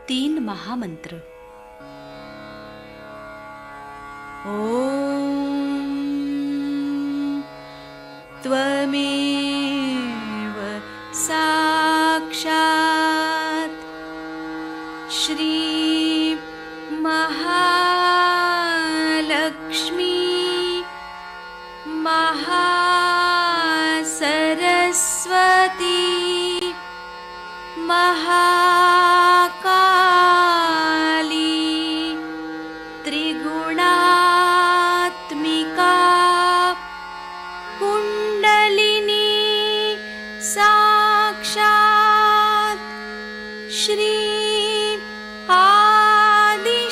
3 महामंत्र। ओम त्वमेव साक्षात् श्री महालक्ष्मी महासरस्वती महाकाली त्रिगुणात्मिका कुंडलिनी साक्षात् श्री आदिशक्ति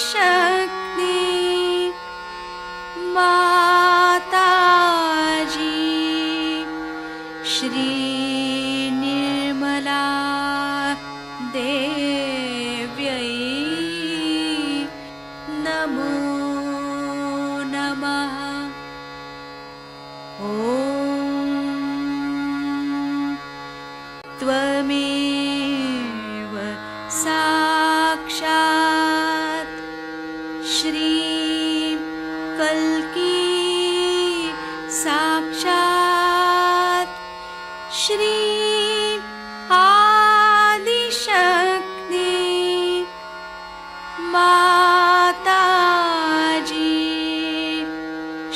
माताजी श्री निर्मला देव्यै नमो नमः। ॐ त्वमेव साक्षात् श्री कल्की साक्षात् श्री आदिशक्ति माताजी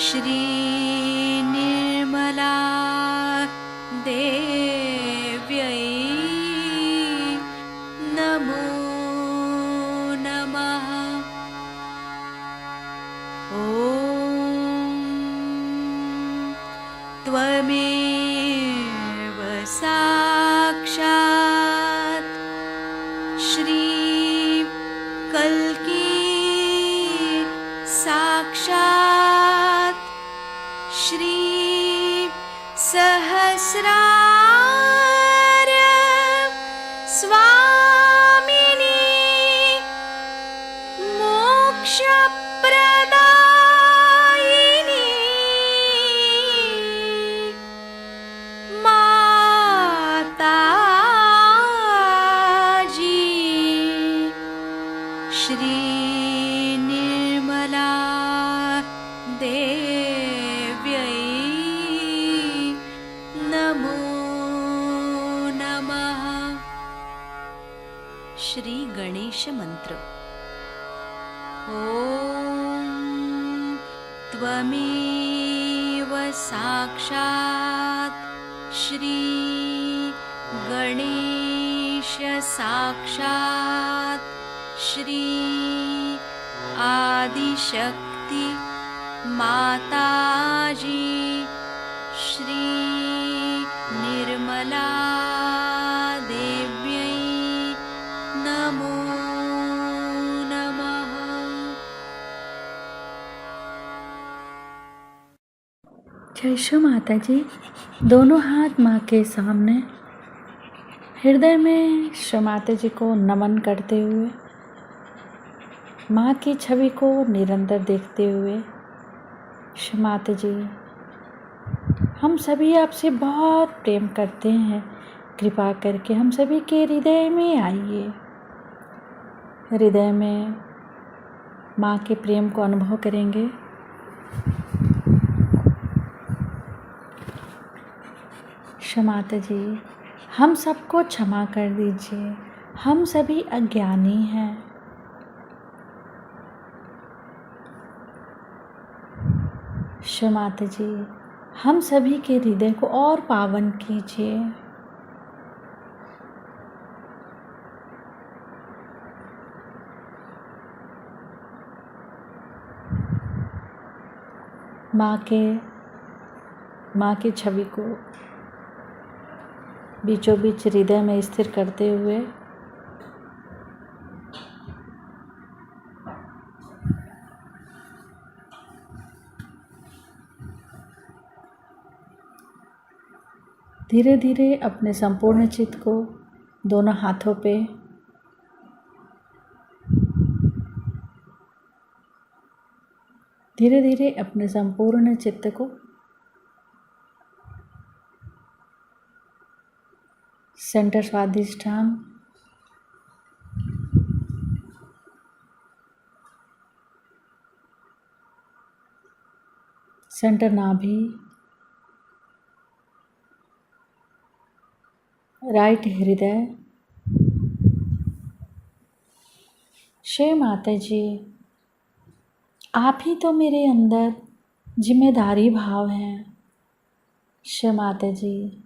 श्री निर्मला देव्यै नमो नमः। ॐ त्वमेव साक्षात् श्री कल्की साक्षात् श्री सहस्रार स्वामिनी मोक्षप्रदायिनी माताजी श्री निर्मला देव्यै नमो नमः। श्री गणेश मंत्र। ॐ त्वमेव साक्षात् श्री गणेश साक्षात् श्री आदिशक्ति माताजी श्री निर्मला देव्यै नमो नमः। जय श्री माता जी। दोनों हाथ माँ के सामने हृदय में श्री माता जी को नमन करते हुए, माँ की छवि को निरंतर देखते हुए, श्री माता जी हम सभी आपसे बहुत प्रेम करते हैं, कृपा करके हम सभी के हृदय में आइए। हृदय में माँ के प्रेम को अनुभव करेंगे। श्री माता जी हम सबको क्षमा कर दीजिए, हम सभी अज्ञानी हैं। श्री माता जी हम सभी के हृदय को और पावन कीजिए। माँ की छवि को बीचों बीच हृदय में स्थिर करते हुए धीरे धीरे अपने संपूर्ण चित्त को दोनों हाथों पे धीरे धीरे अपने संपूर्ण चित्त को सेंटर स्वादिष्ठान सेंटर नाभि, राइट हृदय। श्री माता जी, आप ही तो मेरे अंदर जिम्मेदारी भाव है। श्री माता जी,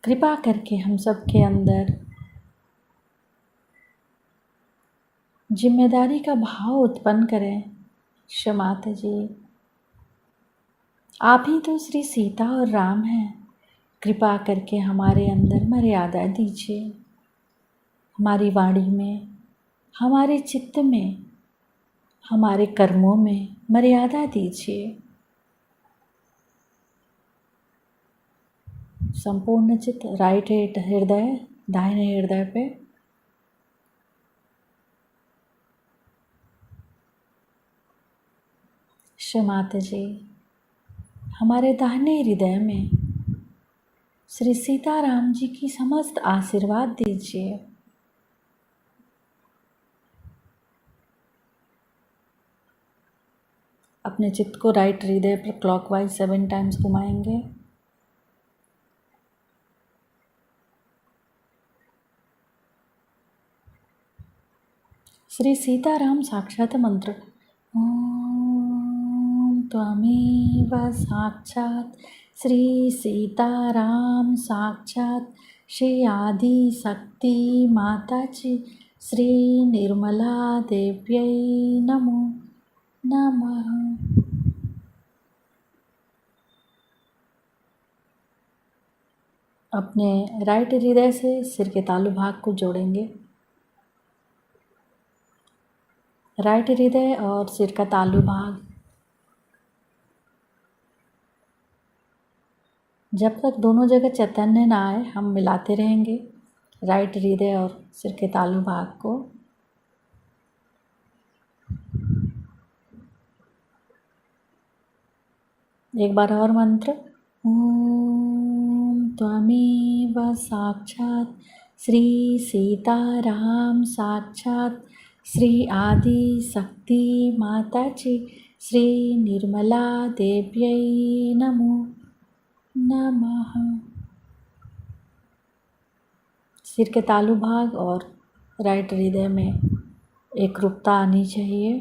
कृपा करके हम सब के अंदर जिम्मेदारी का भाव उत्पन्न करें। श्री माता जी, आप ही तो श्री सीता और राम हैं। कृपा करके हमारे अंदर मर्यादा दीजिए, हमारी वाणी में, हमारे चित्त में, हमारे कर्मों में मर्यादा दीजिए। संपूर्ण चित्त राइट हृदय, दाहिने हृदय पे। श्री माता जी, हमारे दाहिने हृदय में श्री सीताराम जी की समस्त आशीर्वाद दीजिए। अपने चित्त को राइट हृदय पर क्लॉकवाइज 7 टाइम्स घुमाएंगे। श्री सीताराम साक्षात मंत्र। ओम त्वमेव साक्षात श्री सीताराम साक्षात श्री आदि शक्ति माता जी श्री निर्मला देव्यै नमो नमः। अपने राइट हृदय से सिर के तालु भाग को जोड़ेंगे। राइट हृदय और सिर का तालु भाग जब तक दोनों जगह चैतन्य ना आए हम मिलाते रहेंगे राइट हृदय और सिर के तालु भाग को। एक बार और मंत्र। ओम त्वमेव साक्षात श्री सीताराम साक्षात श्री आदि शक्ति माता जी श्री निर्मला देव्यै नमो नमः। सिर के तालु भाग और राइट हृदय में एक रूपता आनी चाहिए।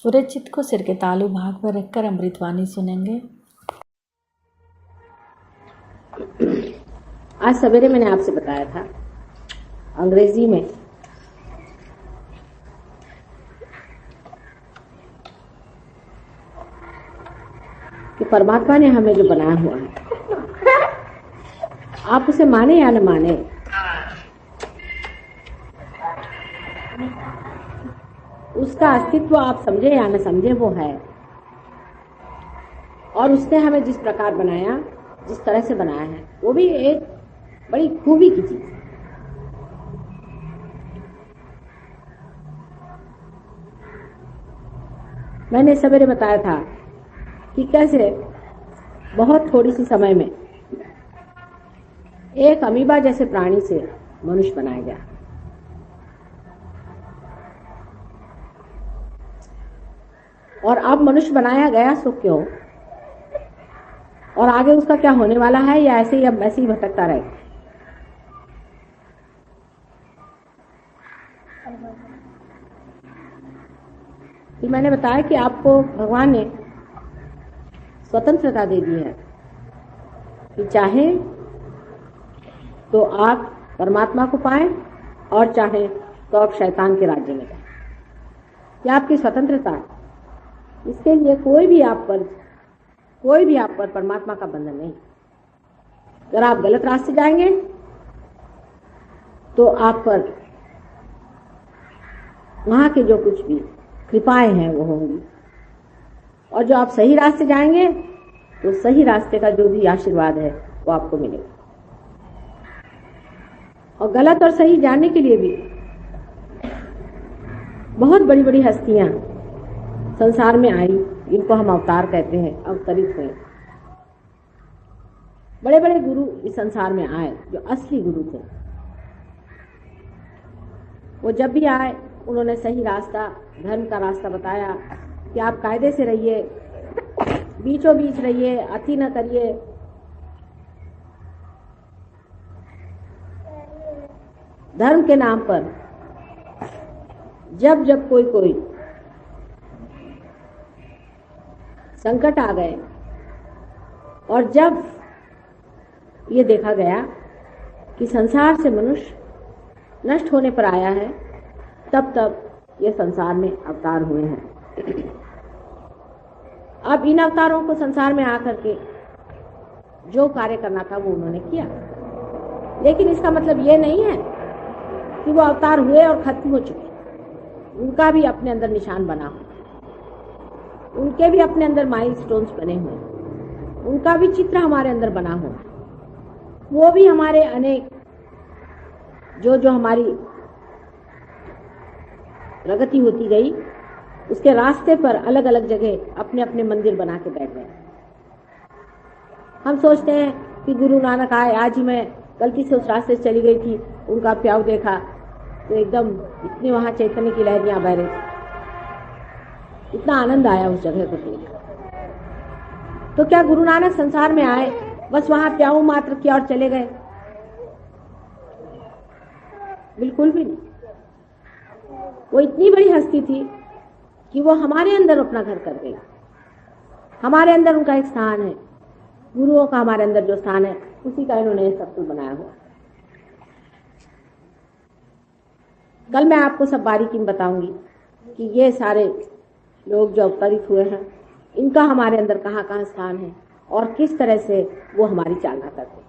पूरे चित्त को सिर के तालु भाग पर रखकर अमृतवाणी सुनेंगे। आज सवेरे मैंने आपसे बताया था अंग्रेजी में कि परमात्मा ने हमें जो बनाया हुआ है, आप उसे माने या न माने, उसका अस्तित्व आप समझे या न समझे, वो है। और उसने हमें जिस प्रकार बनाया, जिस तरह से बनाया है, वो भी एक बड़ी खूबी की चीज है। मैंने सवेरे बताया था कि कैसे बहुत थोड़ी सी समय में एक अमीबा जैसे प्राणी से मनुष्य बनाया गया। और अब मनुष्य बनाया गया सो क्यों, और आगे उसका क्या होने वाला है, या ऐसे ही अब ऐसे ही भटकता रहेगा। तो मैंने बताया कि आपको भगवान ने स्वतंत्रता दे दी है कि चाहे तो आप परमात्मा को पाएं और चाहे तो आप शैतान के राज्य में जाएं। यह आपकी स्वतंत्रता है। इसके लिए कोई भी आप पर परमात्मा का बंधन नहीं। अगर आप गलत रास्ते जाएंगे तो आप पर वहां के जो कुछ भी कृपाएं हैं वो होंगी, और जो आप सही रास्ते जाएंगे तो सही रास्ते का जो भी आशीर्वाद है वो आपको मिलेगा। और गलत और सही जानने के लिए भी बहुत बड़ी बड़ी हस्तियां संसार में आई, इनको हम अवतार कहते हैं, अवतरित हुए। बड़े बड़े गुरु इस संसार में आए, जो असली गुरु थे, वो जब भी आए उन्होंने सही रास्ता, धर्म का रास्ता बताया कि आप कायदे से रहिए, बीचों बीच रहिए, अति न करिए। धर्म के नाम पर जब जब कोई संकट आ गए और जब ये देखा गया कि संसार से मनुष्य नष्ट होने पर आया है, तब तब ये संसार में अवतार हुए हैं। अब इन अवतारों को संसार में आकर के जो कार्य करना था वो उन्होंने किया, लेकिन इसका मतलब ये नहीं है कि वो अवतार हुए और खत्म हो चुके। उनका भी अपने अंदर निशान बना हो, उनके भी अपने अंदर माइलस्टोन्स बने हुए, उनका भी चित्र हमारे अंदर बना हो। वो भी हमारे अनेक जो हमारी प्रगति होती गई, उसके रास्ते पर अलग अलग जगह अपने अपने मंदिर बना के बैठ गए। हम सोचते हैं कि गुरु नानक आए, आज ही मैं गलती से उस रास्ते से चली गई थी, उनका प्याऊ देखा तो एकदम इतनी वहां चैतन्य की लहरियां बह रही, इतना आनंद आया उस जगह को देख। तो क्या गुरु नानक संसार में आए, बस वहां प्याऊ मात्र किया और चले गए? बिल्कुल भी नहीं। वो इतनी बड़ी हस्ती थी कि वो हमारे अंदर अपना घर कर गई। हमारे अंदर उनका एक स्थान है, गुरुओं का हमारे अंदर जो स्थान है, उसी का इन्होंने सब कुछ बनाया हुआ। कल मैं आपको सब बारीकी में बताऊंगी कि ये सारे लोग जो अवतरित हुए हैं, इनका हमारे अंदर कहाँ कहाँ स्थान है और किस तरह से वो हमारी चालना करते हैं।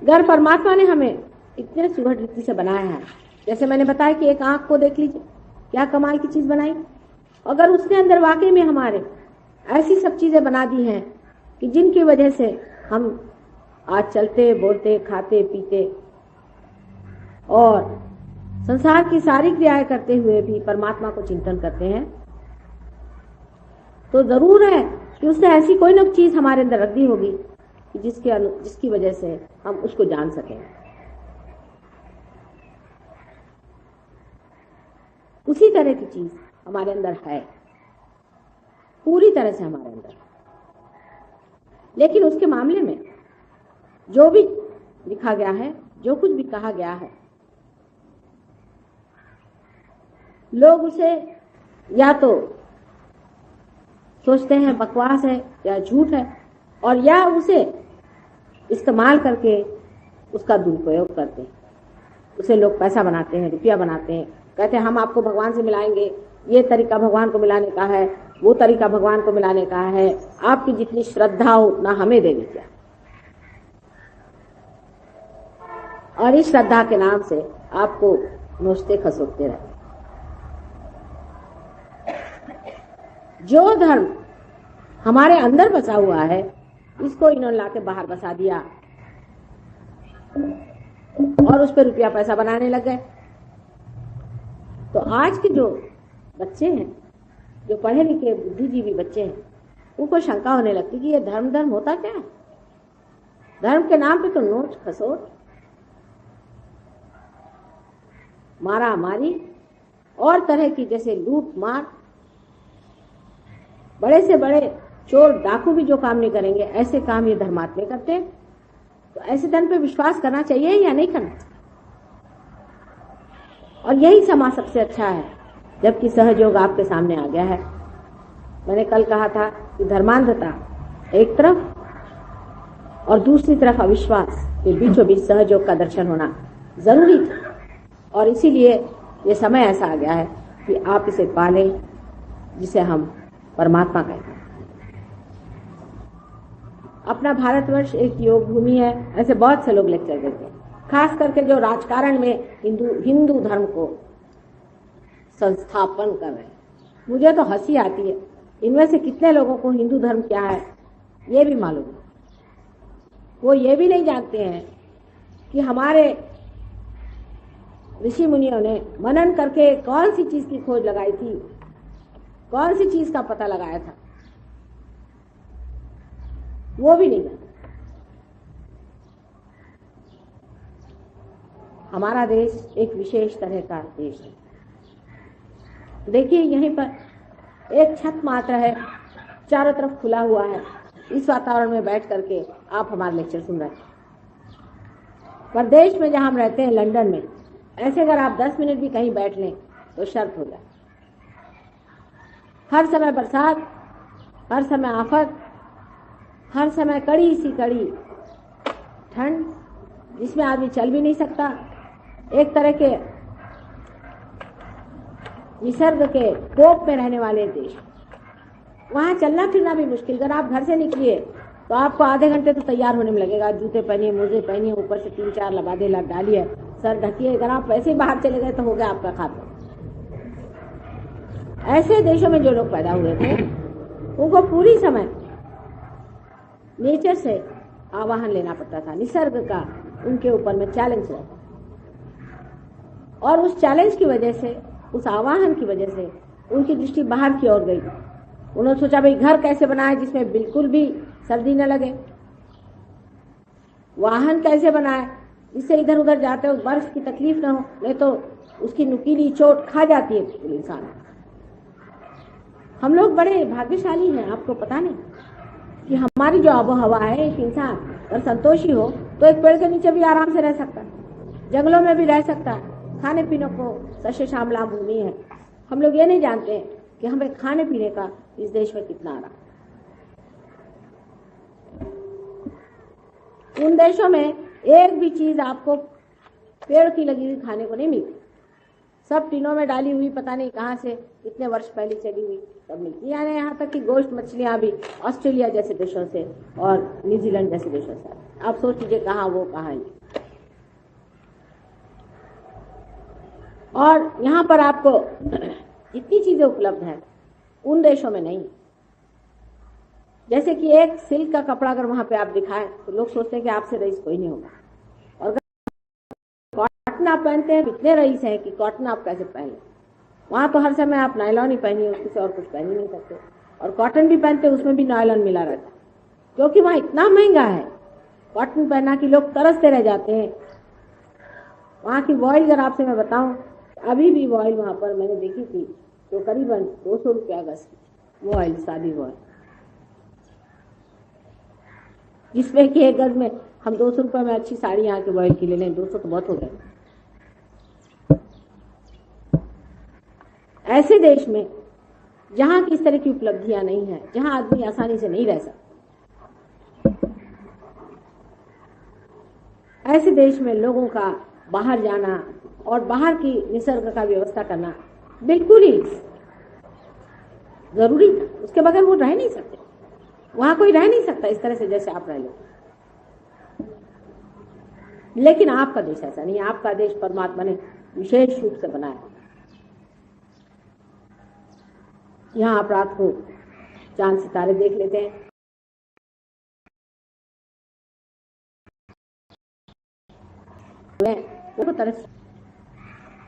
अगर परमात्मा ने हमें इतने सुघड़ रीति से बनाया है, जैसे मैंने बताया कि एक आंख को देख लीजिए, क्या कमाल की चीज बनाई। अगर उसने अंदर वाकई में हमारे ऐसी सब चीजें बना दी हैं कि जिनकी वजह से हम आज चलते, बोलते, खाते, पीते और संसार की सारी क्रियाएं करते हुए भी परमात्मा को चिंतन करते हैं, तो जरूर है कि उसने ऐसी कोई न चीज हमारे अंदर रख दी होगी कि जिसकी वजह से हम उसको जान सकें। उसी तरह की चीज हमारे अंदर है, पूरी तरह से हमारे अंदर। लेकिन उसके मामले में जो भी लिखा गया है, जो कुछ भी कहा गया है, लोग उसे या तो सोचते हैं बकवास है या झूठ है, और या उसे इस्तेमाल करके उसका दुरुपयोग करते हैं। उसे लोग पैसा बनाते हैं, रुपया बनाते हैं, कहते हैं हम आपको भगवान से मिलाएंगे, ये तरीका भगवान को मिलाने का है, वो तरीका भगवान को मिलाने का है, आपकी जितनी श्रद्धा हो उतना हमें दे दीजिए। और इस श्रद्धा के नाम से आपको नोचते खसोटते रहे। जो धर्म हमारे अंदर बसा हुआ है, इसको इन्होंने लाके बाहर बसा दिया और उस पर रुपया पैसा बनाने लग गए। तो आज के जो बच्चे हैं, जो पढ़े लिखे बुद्धिजीवी बच्चे हैं, उनको शंका होने लगती कि ये धर्म होता क्या है? धर्म के नाम पे तो नोच खसोट, मारा मारी और तरह की जैसे लूट मार, बड़े से बड़े चोर डाकू भी जो काम नहीं करेंगे, ऐसे काम ये धर्मात्मे करते हैं। तो ऐसे धर्म पे विश्वास करना चाहिए या नहीं करना चाहिए? और यही समाज सबसे अच्छा है जबकि सहयोग आपके सामने आ गया है। मैंने कल कहा था कि धर्मांधता एक तरफ और दूसरी तरफ अविश्वास के बीचों बीच सहयोग का दर्शन होना जरूरी था, और इसीलिए ये समय ऐसा आ गया है कि आप इसे पालें, जिसे हम परमात्मा कहते हैं। अपना भारतवर्ष एक योग भूमि है, ऐसे बहुत से लोग लेक्चर देते हैं, खास करके जो राजकारण में हिंदू धर्म को संस्थापन कर रहे हैं। मुझे तो हंसी आती है, इनमें से कितने लोगों को हिंदू धर्म क्या है ये भी मालूम है। वो ये भी नहीं जानते हैं कि हमारे ऋषि मुनियों ने मनन करके कौन सी चीज की खोज लगाई थी, कौन सी चीज का पता लगाया था। वो भी नहीं जानते। हमारा देश एक विशेष तरह का देश है। देखिए यहीं पर एक छत मात्र है, चारों तरफ खुला हुआ है। इस वातावरण में बैठ करके आप हमारा लेक्चर सुन रहे हैं। पर देश में जहां हम रहते हैं, लंदन में, ऐसे अगर आप 10 मिनट भी कहीं बैठ लें तो शर्त हो जाए। हर समय बरसात, हर समय आफत, हर समय कड़ी सी कड़ी ठंड, जिसमें आदमी चल भी नहीं सकता। एक तरह के निसर्ग के कोप में रहने वाले देश, वहां चलना फिरना भी मुश्किल। अगर आप घर से निकलिए तो आपको आधे घंटे तो तैयार होने में लगेगा। जूते पहनिए, मोजे पहनिए, ऊपर से 3-4 लबादे डालिए, सर ढकिए। अगर आप वैसे ही बाहर चले गए तो हो गया आपका खाता। ऐसे देशों में जो लोग पैदा हुए थे, उनको पूरी समय नेचर से आवाहन लेना पड़ता था। निसर्ग का उनके ऊपर में चैलेंज रहता, और उस चैलेंज की वजह से, उस आवाहन की वजह से उनकी दृष्टि बाहर की ओर गई। उन्होंने सोचा भाई घर कैसे बनाए जिसमें बिल्कुल भी सर्दी न लगे, वाहन कैसे बनाए जिससे इधर उधर जाते वक्त बर्फ की तकलीफ न हो, नहीं तो उसकी नुकीली चोट खा जाती है बिल्कुल इंसान। हम लोग बड़े भाग्यशाली हैं, आपको पता नहीं कि हमारी जो आबो हवा है, एक इंसान अगर संतोषी हो तो एक पेड़ के नीचे भी आराम से रह सकता है, जंगलों में भी रह सकता है। खाने पीने को सस्य श्यामला भूमि है। हम लोग ये नहीं जानते कि हमें खाने पीने का इस देश में कितना आ रहा। उन देशों में एक भी चीज आपको पेड़ की लगी हुई खाने को नहीं मिलती, सब टीनों में डाली हुई, पता नहीं कहाँ से कितने वर्ष पहले चली हुई सब मिलती। यानी यहाँ तक कि गोश्त मछलियां भी ऑस्ट्रेलिया जैसे देशों से और न्यूजीलैंड जैसे देशों से। आप सोच लीजिए कहाँ वो कहाँ है। और यहाँ पर आपको जितनी चीजें उपलब्ध है उन देशों में नहीं। जैसे कि एक सिल्क का कपड़ा अगर वहां पे आप दिखाएं तो लोग सोचते हैं कि आपसे रईस कोई नहीं होगा। और कॉटन आप पहनते हैं, इतने रईस हैं कि कॉटन आप कैसे पहन लें। वहां तो हर समय आप नायलॉन ही पहनिए, उससे और कुछ पहन ही नहीं सकते। और कॉटन भी पहनते उसमें भी नायलॉन मिला रहता है, क्योंकि वहां इतना महंगा है कॉटन पहना कि लोग तरसते रह जाते हैं। वहां की वॉइल अगर आपसे मैं बताऊं, अभी भी वॉइल वहां पर मैंने देखी थी तो करीबन 200 रुपया गज की वॉइल, सादी वॉइल, जिसमें कि एक गज में हम 200 रुपये में अच्छी साड़ी यहाँ की वॉइल की ले लें। 200 तो बहुत हो गए। ऐसे देश में जहां की इस तरह की उपलब्धियां नहीं है, जहां आदमी आसानी से नहीं रह सकता, ऐसे देश में लोगों का बाहर जाना और बाहर की निसर्ग का व्यवस्था करना बिल्कुल ही जरूरी था। उसके बगैर वो रह नहीं सकते। वहां कोई रह नहीं सकता इस तरह से जैसे आप रह लो। लेकिन आपका देश ऐसा नहीं। आपका देश परमात्मा ने विशेष रूप से बनाया। यहाँ आप रात को चांद सितारे देख लेते हैं, वो तरस।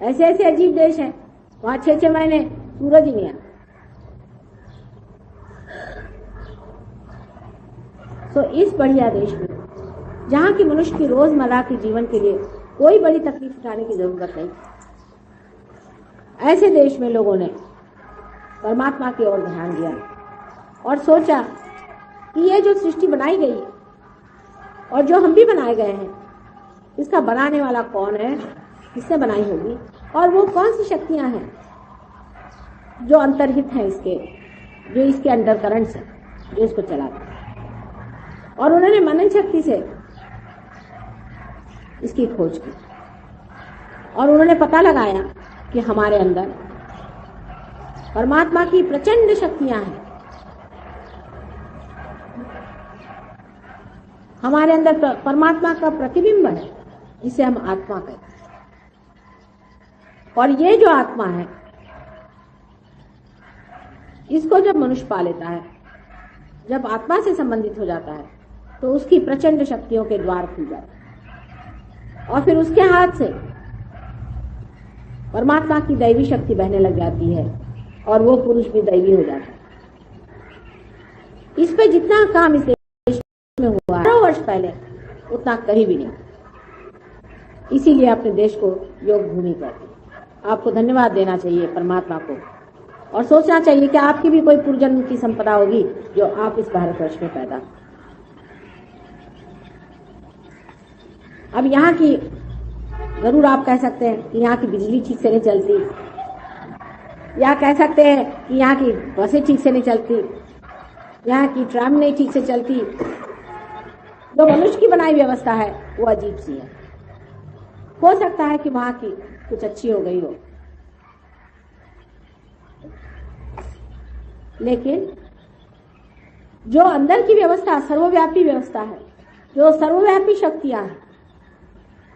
ऐसे ऐसे अजीब देश हैं, वहां 6-6 महीने सूरज ही नहीं आता। तो इस बढ़िया देश में जहां की मनुष्य की रोजमर्रा के जीवन के लिए कोई बड़ी तकलीफ उठाने की जरूरत नहीं, ऐसे देश में लोगों ने परमात्मा की ओर ध्यान दिया और सोचा कि ये जो सृष्टि बनाई गई और जो हम भी बनाए गए हैं, इसका बनाने वाला कौन है, किसने बनाई होगी, और वो कौन सी शक्तियां हैं जो अंतर्हित हैं इसके, जो इसके अंडर करंट्स हैं, जो इसको चलाते हैं। और उन्होंने मनन शक्ति से इसकी खोज की और उन्होंने पता लगाया कि हमारे अंदर परमात्मा की प्रचंड शक्तियां हैं। हमारे अंदर परमात्मा का प्रतिबिंब है जिसे हम आत्मा कहते हैं। और ये जो आत्मा है, इसको जब मनुष्य पा लेता है, जब आत्मा से संबंधित हो जाता है, तो उसकी प्रचंड शक्तियों के द्वार खुल जाते हैं और फिर उसके हाथ से परमात्मा की दैवी शक्ति बहने लग जाती है और वो पुरुष भी दैवी हो जाता है। इस पे जितना काम इस में हुआ 12 वर्ष पहले उतना कहीं भी नहीं। इसीलिए अपने देश को योग भूमि कहते हैं। आपको धन्यवाद देना चाहिए परमात्मा को और सोचना चाहिए कि आपकी भी कोई पूर्वजन्म की संपदा होगी जो आप इस भारतवर्ष में पैदा। अब यहाँ की जरूर आप कह सकते हैं कि यहाँ की बिजली ठीक से नहीं चलती, या कह सकते हैं कि यहाँ की बसें ठीक से नहीं चलती, यहाँ की ट्राम नहीं ठीक से चलती। जो मनुष्य की बनाई व्यवस्था है वो अजीब सी है। हो सकता है कि वहां की कुछ अच्छी हो गई हो, लेकिन जो अंदर की व्यवस्था सर्वव्यापी व्यवस्था है, जो सर्वव्यापी शक्तियां हैं,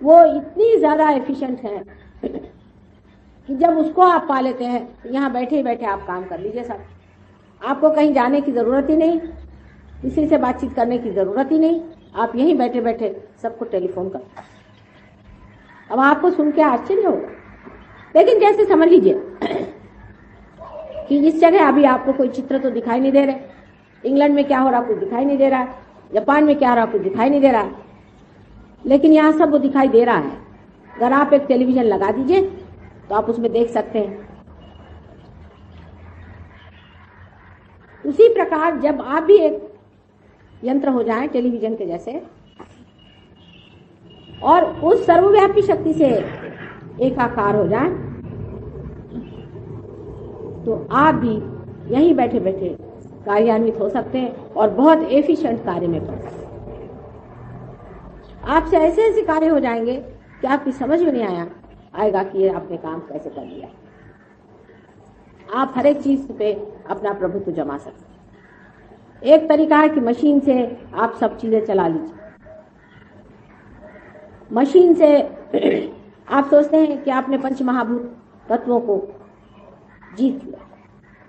वो इतनी ज्यादा एफिशिएंट है कि जब उसको आप पा लेते हैं तो यहाँ बैठे ही बैठे आप काम कर लीजिए सब। आपको कहीं जाने की जरूरत ही नहीं, किसी से बातचीत करने की जरूरत ही नहीं, आप यहीं बैठे बैठे सबको टेलीफोन कर। अब आपको सुन के आश्चर्य होगा, लेकिन जैसे समझ लीजिए कि इस जगह अभी आपको कोई चित्र तो दिखाई नहीं दे रहे, इंग्लैंड में क्या हो रहा कुछ दिखाई नहीं दे रहा है, जापान में क्या हो रहा कुछ दिखाई नहीं दे रहा है, लेकिन यहाँ सब वो दिखाई दे रहा है। अगर आप एक टेलीविजन लगा दीजिए तो आप उसमें देख सकते हैं। उसी प्रकार जब आप भी एक यंत्र हो जाएं टेलीविजन के जैसे और उस सर्वव्यापी शक्ति से एकाकार हो जाएं, तो आप भी यहीं बैठे बैठे कार्यान्वित हो सकते हैं और बहुत एफिशिएंट कार्य में पड़ सकते हैं। आपसे ऐसे ऐसे कार्य हो जाएंगे कि आपकी समझ में नहीं आएगा कि ये आपने काम कैसे कर लिया। आप हर एक चीज पे अपना प्रभुत्व जमा सकते हैं। एक तरीका है कि मशीन से आप सब चीजें चला लीजिए। मशीन से आप सोचते हैं कि आपने पंच महाभूत तत्वों को जीत लिया,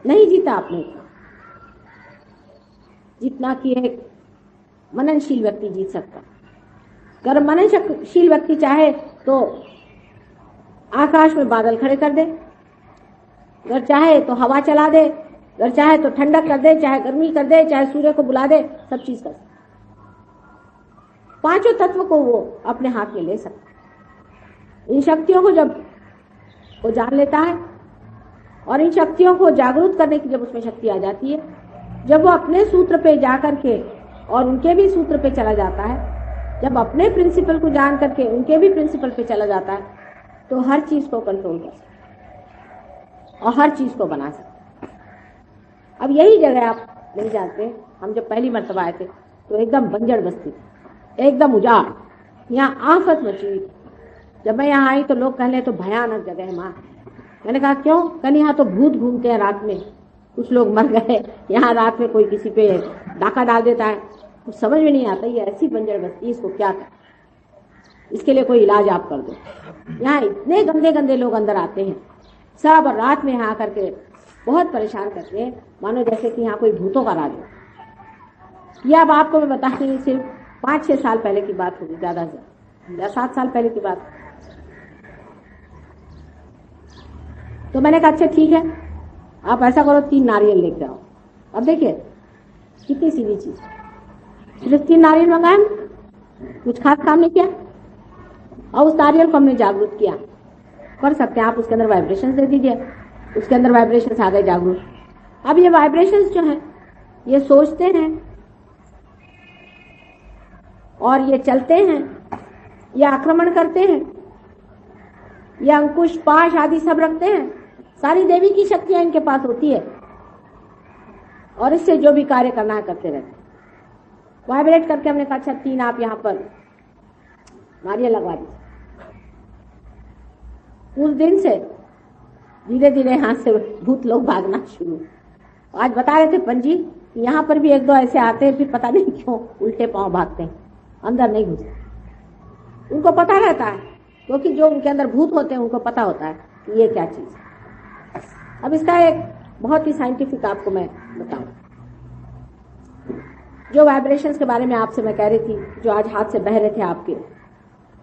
नहीं जीता आपने जितना कि एक मननशील व्यक्ति जीत सकता। अगर मननशील व्यक्ति चाहे तो आकाश में बादल खड़े कर दे, अगर चाहे तो हवा चला दे, अगर चाहे तो ठंडक कर दे, चाहे गर्मी कर दे, चाहे सूर्य को बुला दे, सब चीज कर सकता। पांचों तत्व को वो अपने हाथ में ले सकता। इन शक्तियों को जब वो जान लेता है और इन शक्तियों को जागरूक करने की जब उसमें शक्ति आ जाती है, जब वो अपने सूत्र पे जा करके और उनके भी सूत्र पे चला जाता है, जब अपने प्रिंसिपल को जान करके उनके भी प्रिंसिपल पे चला जाता है, तो हर चीज को कंट्रोल कर सकता और हर चीज को बना सकता। अब यही जगह आप नहीं जानते, हम जब पहली मर्तबा आए थे तो एकदम बंजर बस्ती थी, एकदम उजाड़, यहाँ आफत मची हुई। जब मैं यहाँ आई तो लोग कहने तो भयानक जगह है माँ। मैंने कहा क्यों? कहने यहाँ तो भूत घूमते हैं रात में, कुछ लोग मर गए, यहाँ रात में कोई किसी पे डाका डाल देता है। कुछ समझ में नहीं आता, ये ऐसी बंजर बस्ती, इसको क्या कर, इसके लिए कोई इलाज आप कर दो। यहाँ इतने गंदे गंदे लोग अंदर आते हैं, सब रात में यहाँ करके बहुत परेशान करते हैं, मानो जैसे कि यहाँ कोई भूतों का राज हो। यह अब आपको मैं बता रही हूँ, सिर्फ 5-6 साल पहले की बात होगी, ज्यादा से 7 साल पहले की बात। तो मैंने कहा अच्छा ठीक है, आप ऐसा करो 3 नारियल लेके आओ। अब देखिए कितनी सीधी चीज, सिर्फ 3 नारियल मंगाए, कुछ खास काम नहीं किया, और उस नारियल को हमने जागरूक किया। कर सकते हैं आप, उसके अंदर वाइब्रेशंस दे दीजिए, उसके अंदर वाइब्रेशंस आ गए जागरूक। अब ये वाइब्रेशंस जो हैं ये सोचते हैं और ये चलते हैं, ये आक्रमण करते हैं, ये अंकुश पाश आदि सब रखते हैं। सारी देवी की शक्तियां इनके पास होती है और इससे जो भी कार्य करना है करते रहते हैं। वाइब्रेट करके हमने कहा अच्छा 3 आप यहाँ पर नारियल लगवा दीजिए। उस दिन से धीरे धीरे यहाँ से भूत लोग भागना शुरू। आज बता रहे थे पंजी, यहाँ पर भी 1-2 ऐसे आते हैं, फिर पता नहीं क्यों उल्टे पांव भागते हैं, अंदर नहीं घुसते। उनको पता रहता है, क्योंकि जो उनके अंदर भूत होते हैं उनको पता होता है कि ये क्या चीज है। अब इसका एक बहुत ही साइंटिफिक आपको मैं बताऊं, जो वाइब्रेशंस के बारे में आपसे मैं कह रही थी, जो आज हाथ से बह रहे थे आपके,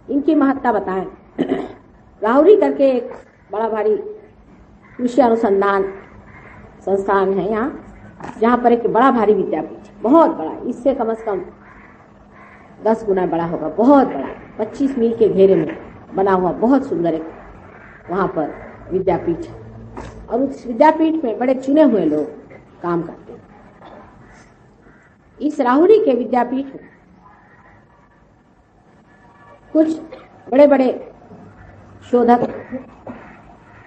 इनकी महत्ता बताएं। राहुरी करके एक बड़ा भारी कृषि अनुसंधान संस्थान है यहाँ, जहाँ पर एक बड़ा भारी विद्यापीठ, बहुत बड़ा, इससे कम से कम 10 गुना बड़ा होगा, बहुत बड़ा, 25 मील के घेरे में बना हुआ बहुत सुंदर एक वहां पर विद्यापीठ। और उस विद्यापीठ में बड़े चुने हुए लोग काम करते हैं। इस राहुरी के विद्यापीठ में कुछ बड़े बड़े शोधक,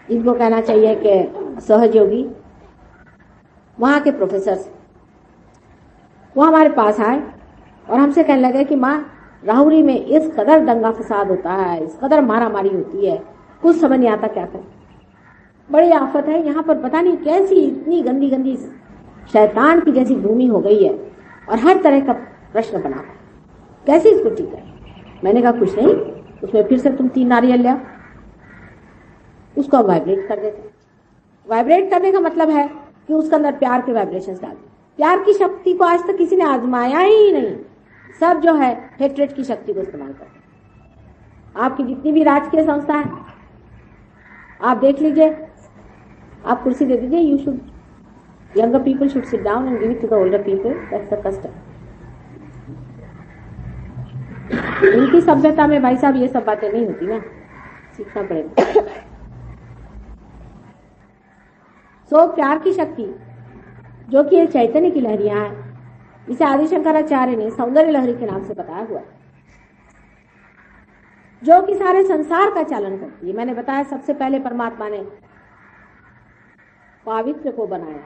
इनको कहना चाहिए कि सहयोगी, वहां के प्रोफेसर, वो हमारे पास आए और हमसे कहने लगे कि माँ, राहुरी में इस कदर दंगा फसाद होता है, इस कदर मारामारी होती है, कुछ समझ नहीं आता क्या करें। बड़ी आफत है यहाँ पर, पता नहीं कैसी इतनी गंदी गंदी शैतान की जैसी भूमि हो गई है और हर तरह का प्रश्न बना है, कैसे इसको ठीक है। मैंने कहा कुछ नहीं, उसमें फिर से तुम 3 नारियल लिया, उसको वाइब्रेट कर देते। वाइब्रेट करने का मतलब है कि उसके अंदर प्यार के वाइब्रेशंस डाल दो। प्यार की शक्ति को आज तक किसी ने आजमाया ही नहीं, सब जो है हेट्रेट की शक्ति को इस्तेमाल करते हैं। आपकी जितनी भी राजकीय संस्था है, आप देख लीजिए, आप कुर्सी दे दीजिए, you should, younger people should sit down and give it to the older people, that's the custom. उनकी सभ्यता में भाई साहब ये सब बातें नहीं होती ना, सीखना पड़ेगा। सो प्यार की शक्ति जो कि ये चैतन्य की लहरियां हैं, इसे आदि शंकराचार्य ने सौंदर्य लहरी के नाम से बताया हुआ है, जो कि सारे संसार का चालन करती है। मैंने बताया सबसे पहले परमात्मा ने पवित्र को बनाया।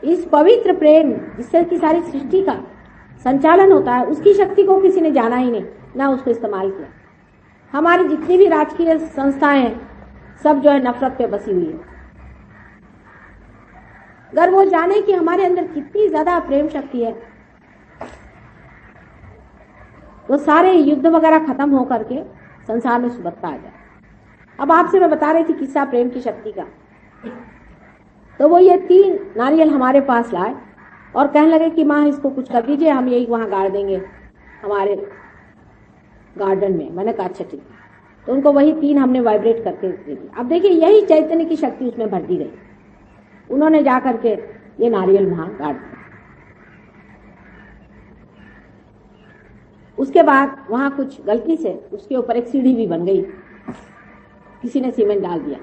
इस पवित्र प्रेम जिससे कि सारी सृष्टि का संचालन होता है, उसकी शक्ति को किसी ने जाना ही नहीं, ना उसको इस्तेमाल किया। हमारी जितनी भी राजकीय संस्थाएं हैं, सब जो है नफरत पे बसी हुई है। अगर वो जाने कि हमारे अंदर कितनी ज्यादा प्रेम शक्ति है, तो सारे युद्ध वगैरह खत्म हो करके संसार में सुबत्ता आ जाए। अब आपसे मैं बता रही थी किस्सा प्रेम की शक्ति का, तो वो ये 3 नारियल हमारे पास लाए और कहने लगे कि माँ इसको कुछ कर दीजिए, हम यही वहां गाड़ देंगे हमारे गार्डन में। मैंने कहा अच्छा ठीक। तो उनको वही 3 हमने वाइब्रेट करके दे दी। अब देखिए यही चैतन्य की शक्ति उसमें भर दी गई। उन्होंने जाकर के ये नारियल वहां गाड़ दिया। उसके बाद वहां कुछ गलती से उसके ऊपर एक सीढ़ी भी बन गई, किसी ने सीमेंट डाल दिया।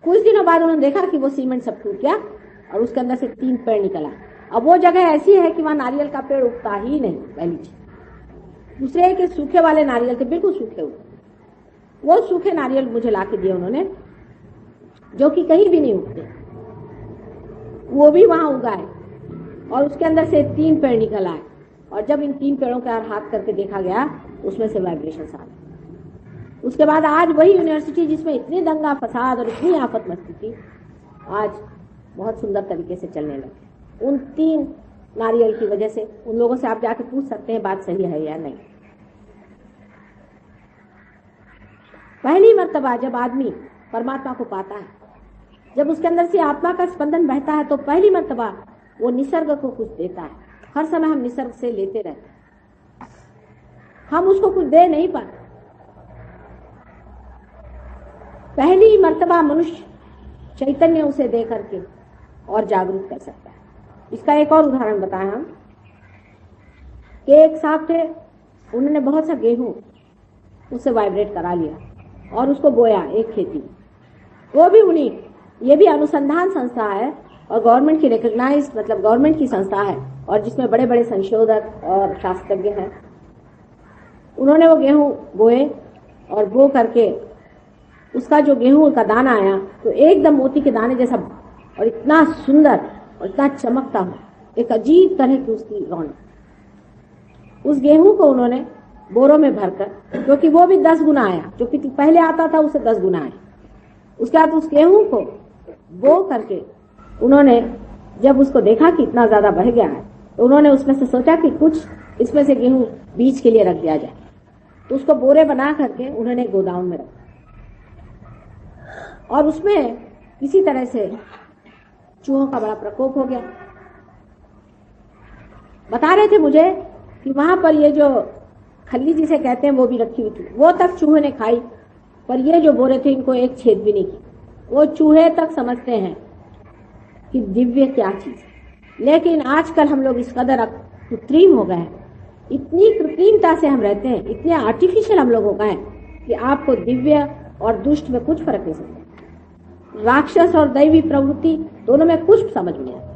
कुछ दिनों बाद उन्होंने देखा कि वो सीमेंट सब टूट गया और उसके अंदर से 3 पेड़ निकला। अब वो जगह ऐसी है कि वहां नारियल का पेड़ उगता ही नहीं, पहली चीज। दूसरे के सूखे वाले नारियल थे, बिल्कुल सूखे हुए। वो सूखे नारियल मुझे ला के दिए उन्होंने, जो कि कहीं भी नहीं उगते, वो भी वहां उगाए और उसके अंदर से 3 पेड़ निकल आए। और जब इन 3 पेड़ों का हाथ करके देखा गया, उसमें से वाइब्रेशन आ गए। उसके बाद आज वही यूनिवर्सिटी जिसमें इतनी दंगा फसाद और इतनी आफत मचती थी, आज बहुत सुंदर तरीके से चलने लगे। उन 3 नारियल की वजह से। उन लोगों से आप जाके पूछ सकते हैं बात सही है या नहीं। पहली मर्तबा जब आदमी परमात्मा को पाता है, जब उसके अंदर से आत्मा का स्पंदन बहता है, तो पहली मर्तबा वो निसर्ग को कुछ देता है। हर समय हम निसर्ग से लेते रहते हैं, हम उसको कुछ दे नहीं पाते। पहली मर्तबा मनुष्य चैतन्य उसे दे करके और जागरूक कर सकता है। इसका एक और उदाहरण बताएं हम कि एक साहब थे, उन्होंने बहुत सा गेहूं उससे वाइब्रेट करा लिया और उसको बोया एक खेती में। वो भी उन्हीं, ये भी अनुसंधान संस्था है और गवर्नमेंट की रिकॉग्नाइज्ड, मतलब गवर्नमेंट की संस्था है और जिसमें बड़े बड़े संशोधक और शास्त्रज्ञ हैं। उन्होंने वो गेहूं बोए और बो करके उसका जो गेहूं का दाना आया तो एकदम मोती के दाने जैसा, और इतना सुंदर और इतना चमकता हो, एक अजीब तरह की उसकी रौनक। उस गेहूं को उन्होंने बोरों में भरकर, क्योंकि वो भी 10 गुना आया, जो कि पहले आता था उससे 10 गुना आया। उसके बाद उस गेहूं को बो करके उन्होंने जब उसको देखा कि इतना ज्यादा बढ़ गया है, तो उन्होंने उसमें से सोचा कि कुछ इसमें से गेहूं बीज के लिए रख दिया जाए। तो उसको बोरे बना करके उन्होंने गोदाम में रखा और उसमें किसी तरह से चूहों का बड़ा प्रकोप हो गया। बता रहे थे मुझे कि वहां पर ये जो खल्ली जिसे कहते हैं वो भी रखी हुई थी, वो तक चूहे ने खाई, पर ये जो बोरे थे इनको एक छेद भी नहीं की। वो चूहे तक समझते हैं कि दिव्य क्या चीज है। लेकिन आजकल हम लोग इस कदर कृत्रिम हो गए हैं। इतनी कृत्रिमता से हम रहते हैं, इतने आर्टिफिशियल हम लोग हो गए हैं कि आपको दिव्य और दुष्ट में कुछ फर्क नहीं समझ। राक्षस और दैवी प्रवृत्ति दोनों में कुछ समझ में नहीं आता।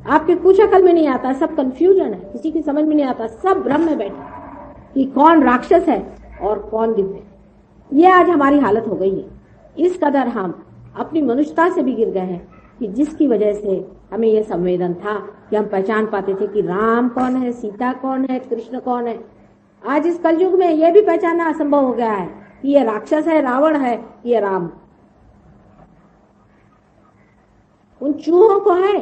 आपके कुछ अकल में नहीं आता, सब कंफ्यूजन है, किसी की समझ में नहीं आता, सब भ्रम में बैठे कि कौन राक्षस है और कौन दिव्य। ये आज हमारी हालत हो गई है। इस कदर हम अपनी मनुष्यता से भी गिर गए हैं कि जिसकी वजह से हमें यह संवेदन था कि हम पहचान पाते थे कि राम कौन है, सीता कौन है, कृष्ण कौन है। आज इस कलयुग में यह भी पहचानना असंभव हो गया है कि ये राक्षस है, रावण है, ये राम। उन चूहों को है।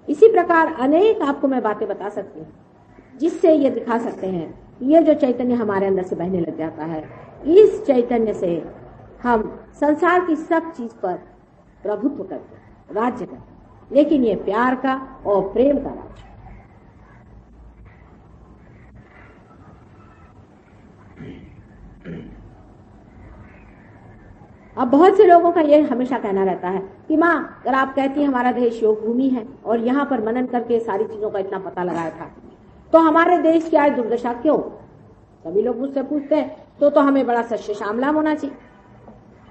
इसी प्रकार अनेक आपको मैं बातें बता सकती हूँ जिससे ये दिखा सकते हैं ये जो चैतन्य हमारे अंदर से बहने लग जाता है, इस चैतन्य से हम संसार की सब चीज पर प्रभुत्व करते हैं, राज्य करते हैं, लेकिन ये प्यार का और प्रेम का राज्य। अब बहुत से लोगों का ये हमेशा कहना रहता है कि माँ, अगर आप कहती हैं हमारा देश योग भूमि है और यहाँ पर मनन करके सारी चीजों का इतना पता लगाया था, तो हमारे देश की आज दुर्दशा क्यों? सभी लोग मुझसे पूछते हैं तो हमें बड़ा सच्चे श्यामलाम होना चाहिए।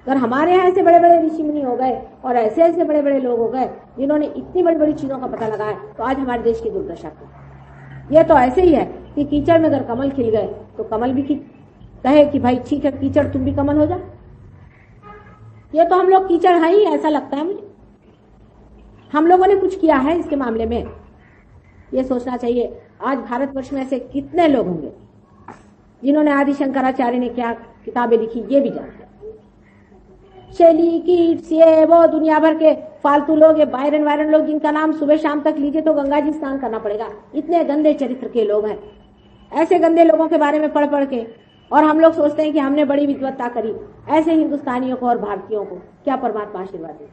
अगर हमारे यहाँ ऐसे बड़े बड़े ऋषि मुनि हो गए और ऐसे ऐसे बड़े बड़े लोग हो गए जिन्होंने इतनी बड़ी बड़ी चीजों का पता लगाया, तो आज हमारे देश की दुर्दशा क्यों? ये तो ऐसे ही है कि कीचड़ में अगर कमल खिल गए तो कमल भी कहे कि भाई ठीक है कीचड़, तुम भी कमल हो जा। ये तो हम लोग कीचड़ है ही, ऐसा लगता है मुझे। हम लोगों ने कुछ किया है इसके मामले में, ये सोचना चाहिए। आज भारतवर्ष में ऐसे कितने लोग होंगे जिन्होंने आदि शंकराचार्य ने क्या किताबें लिखी ये भी जानते हैं। शैली, कीट्स, ये वो दुनिया भर के फालतू लोग, ये बायरन लोग जिनका नाम सुबह शाम तक लीजिए तो गंगा जी स्नान करना पड़ेगा। इतने गंदे चरित्र के लोग हैं। ऐसे गंदे लोगों के बारे में पढ़ के और हम लोग सोचते हैं कि हमने बड़ी विद्वत्ता करी। ऐसे हिंदुस्तानियों को और भारतीयों को क्या परमात्मा आशीर्वाद दे।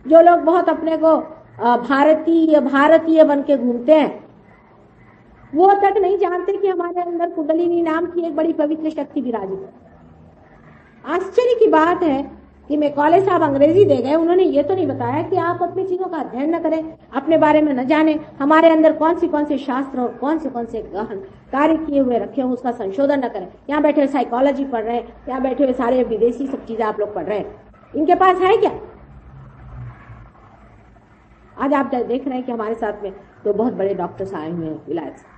जो लोग बहुत अपने को भारतीय बन के घूमते हैं, वो तक नहीं जानते कि हमारे अंदर कुंडलिनी नाम की एक बड़ी पवित्र शक्ति विराजित है। आश्चर्य की बात है कि मैकॉले साहब अंग्रेजी दे गए, उन्होंने ये तो नहीं बताया कि आप अपनी चीजों का अध्ययन न करें, अपने बारे में न जाने, हमारे अंदर कौन से शास्त्र और कौन से गहन कार्य किए हुए रखे हो उसका संशोधन न करें। यहाँ बैठे हुए साइकोलॉजी पढ़ रहे हैं, यहाँ बैठे हुए सारे विदेशी सब चीजें आप लोग पढ़ रहे हैं, इनके पास है क्या? आज आप देख रहे हैं कि हमारे साथ में तो बहुत बड़े डॉक्टर्स आए हुए हैं विलायत से।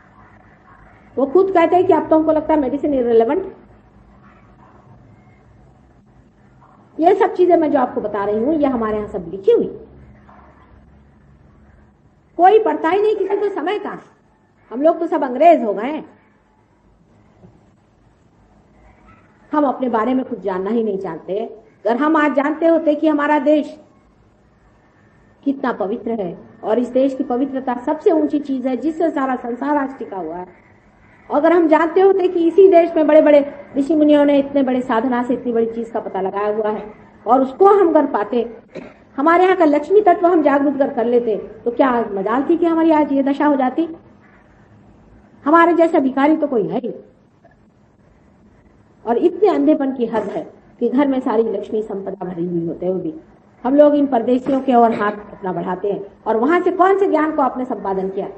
वो खुद कहते हैं कि अब तो हमको लगता है मेडिसिन इररिलेवेंट। ये सब चीजें मैं जो आपको बता रही हूँ ये हमारे यहाँ सब लिखी हुई, कोई पढ़ता ही नहीं, किसी को समय का। हम लोग तो सब अंग्रेज हो गए हैं, हम अपने बारे में कुछ जानना ही नहीं चाहते। अगर हम आज जानते होते कि हमारा देश कितना पवित्र है और इस देश की पवित्रता सबसे ऊंची चीज है जिससे सारा संसार आज टिका हुआ है, अगर हम जानते होते कि इसी देश में बड़े बड़े ऋषि मुनियों ने इतने बड़े साधना से इतनी बड़ी चीज का पता लगाया हुआ है और उसको हम कर पाते, हमारे यहाँ का लक्ष्मी तत्व हम जागरूक कर लेते, तो क्या मजाल थी कि हमारी आज ये दशा हो जाती? हमारे जैसा भिखारी तो कोई है ही। और इतने अंधेपन की हद है कि घर में सारी लक्ष्मी संपदा भरी हुई होते हुए भी हम लोग इन परदेशियों के और हाथ अपना बढ़ाते हैं। और वहां से कौन से ज्ञान को आपने संपादन किया?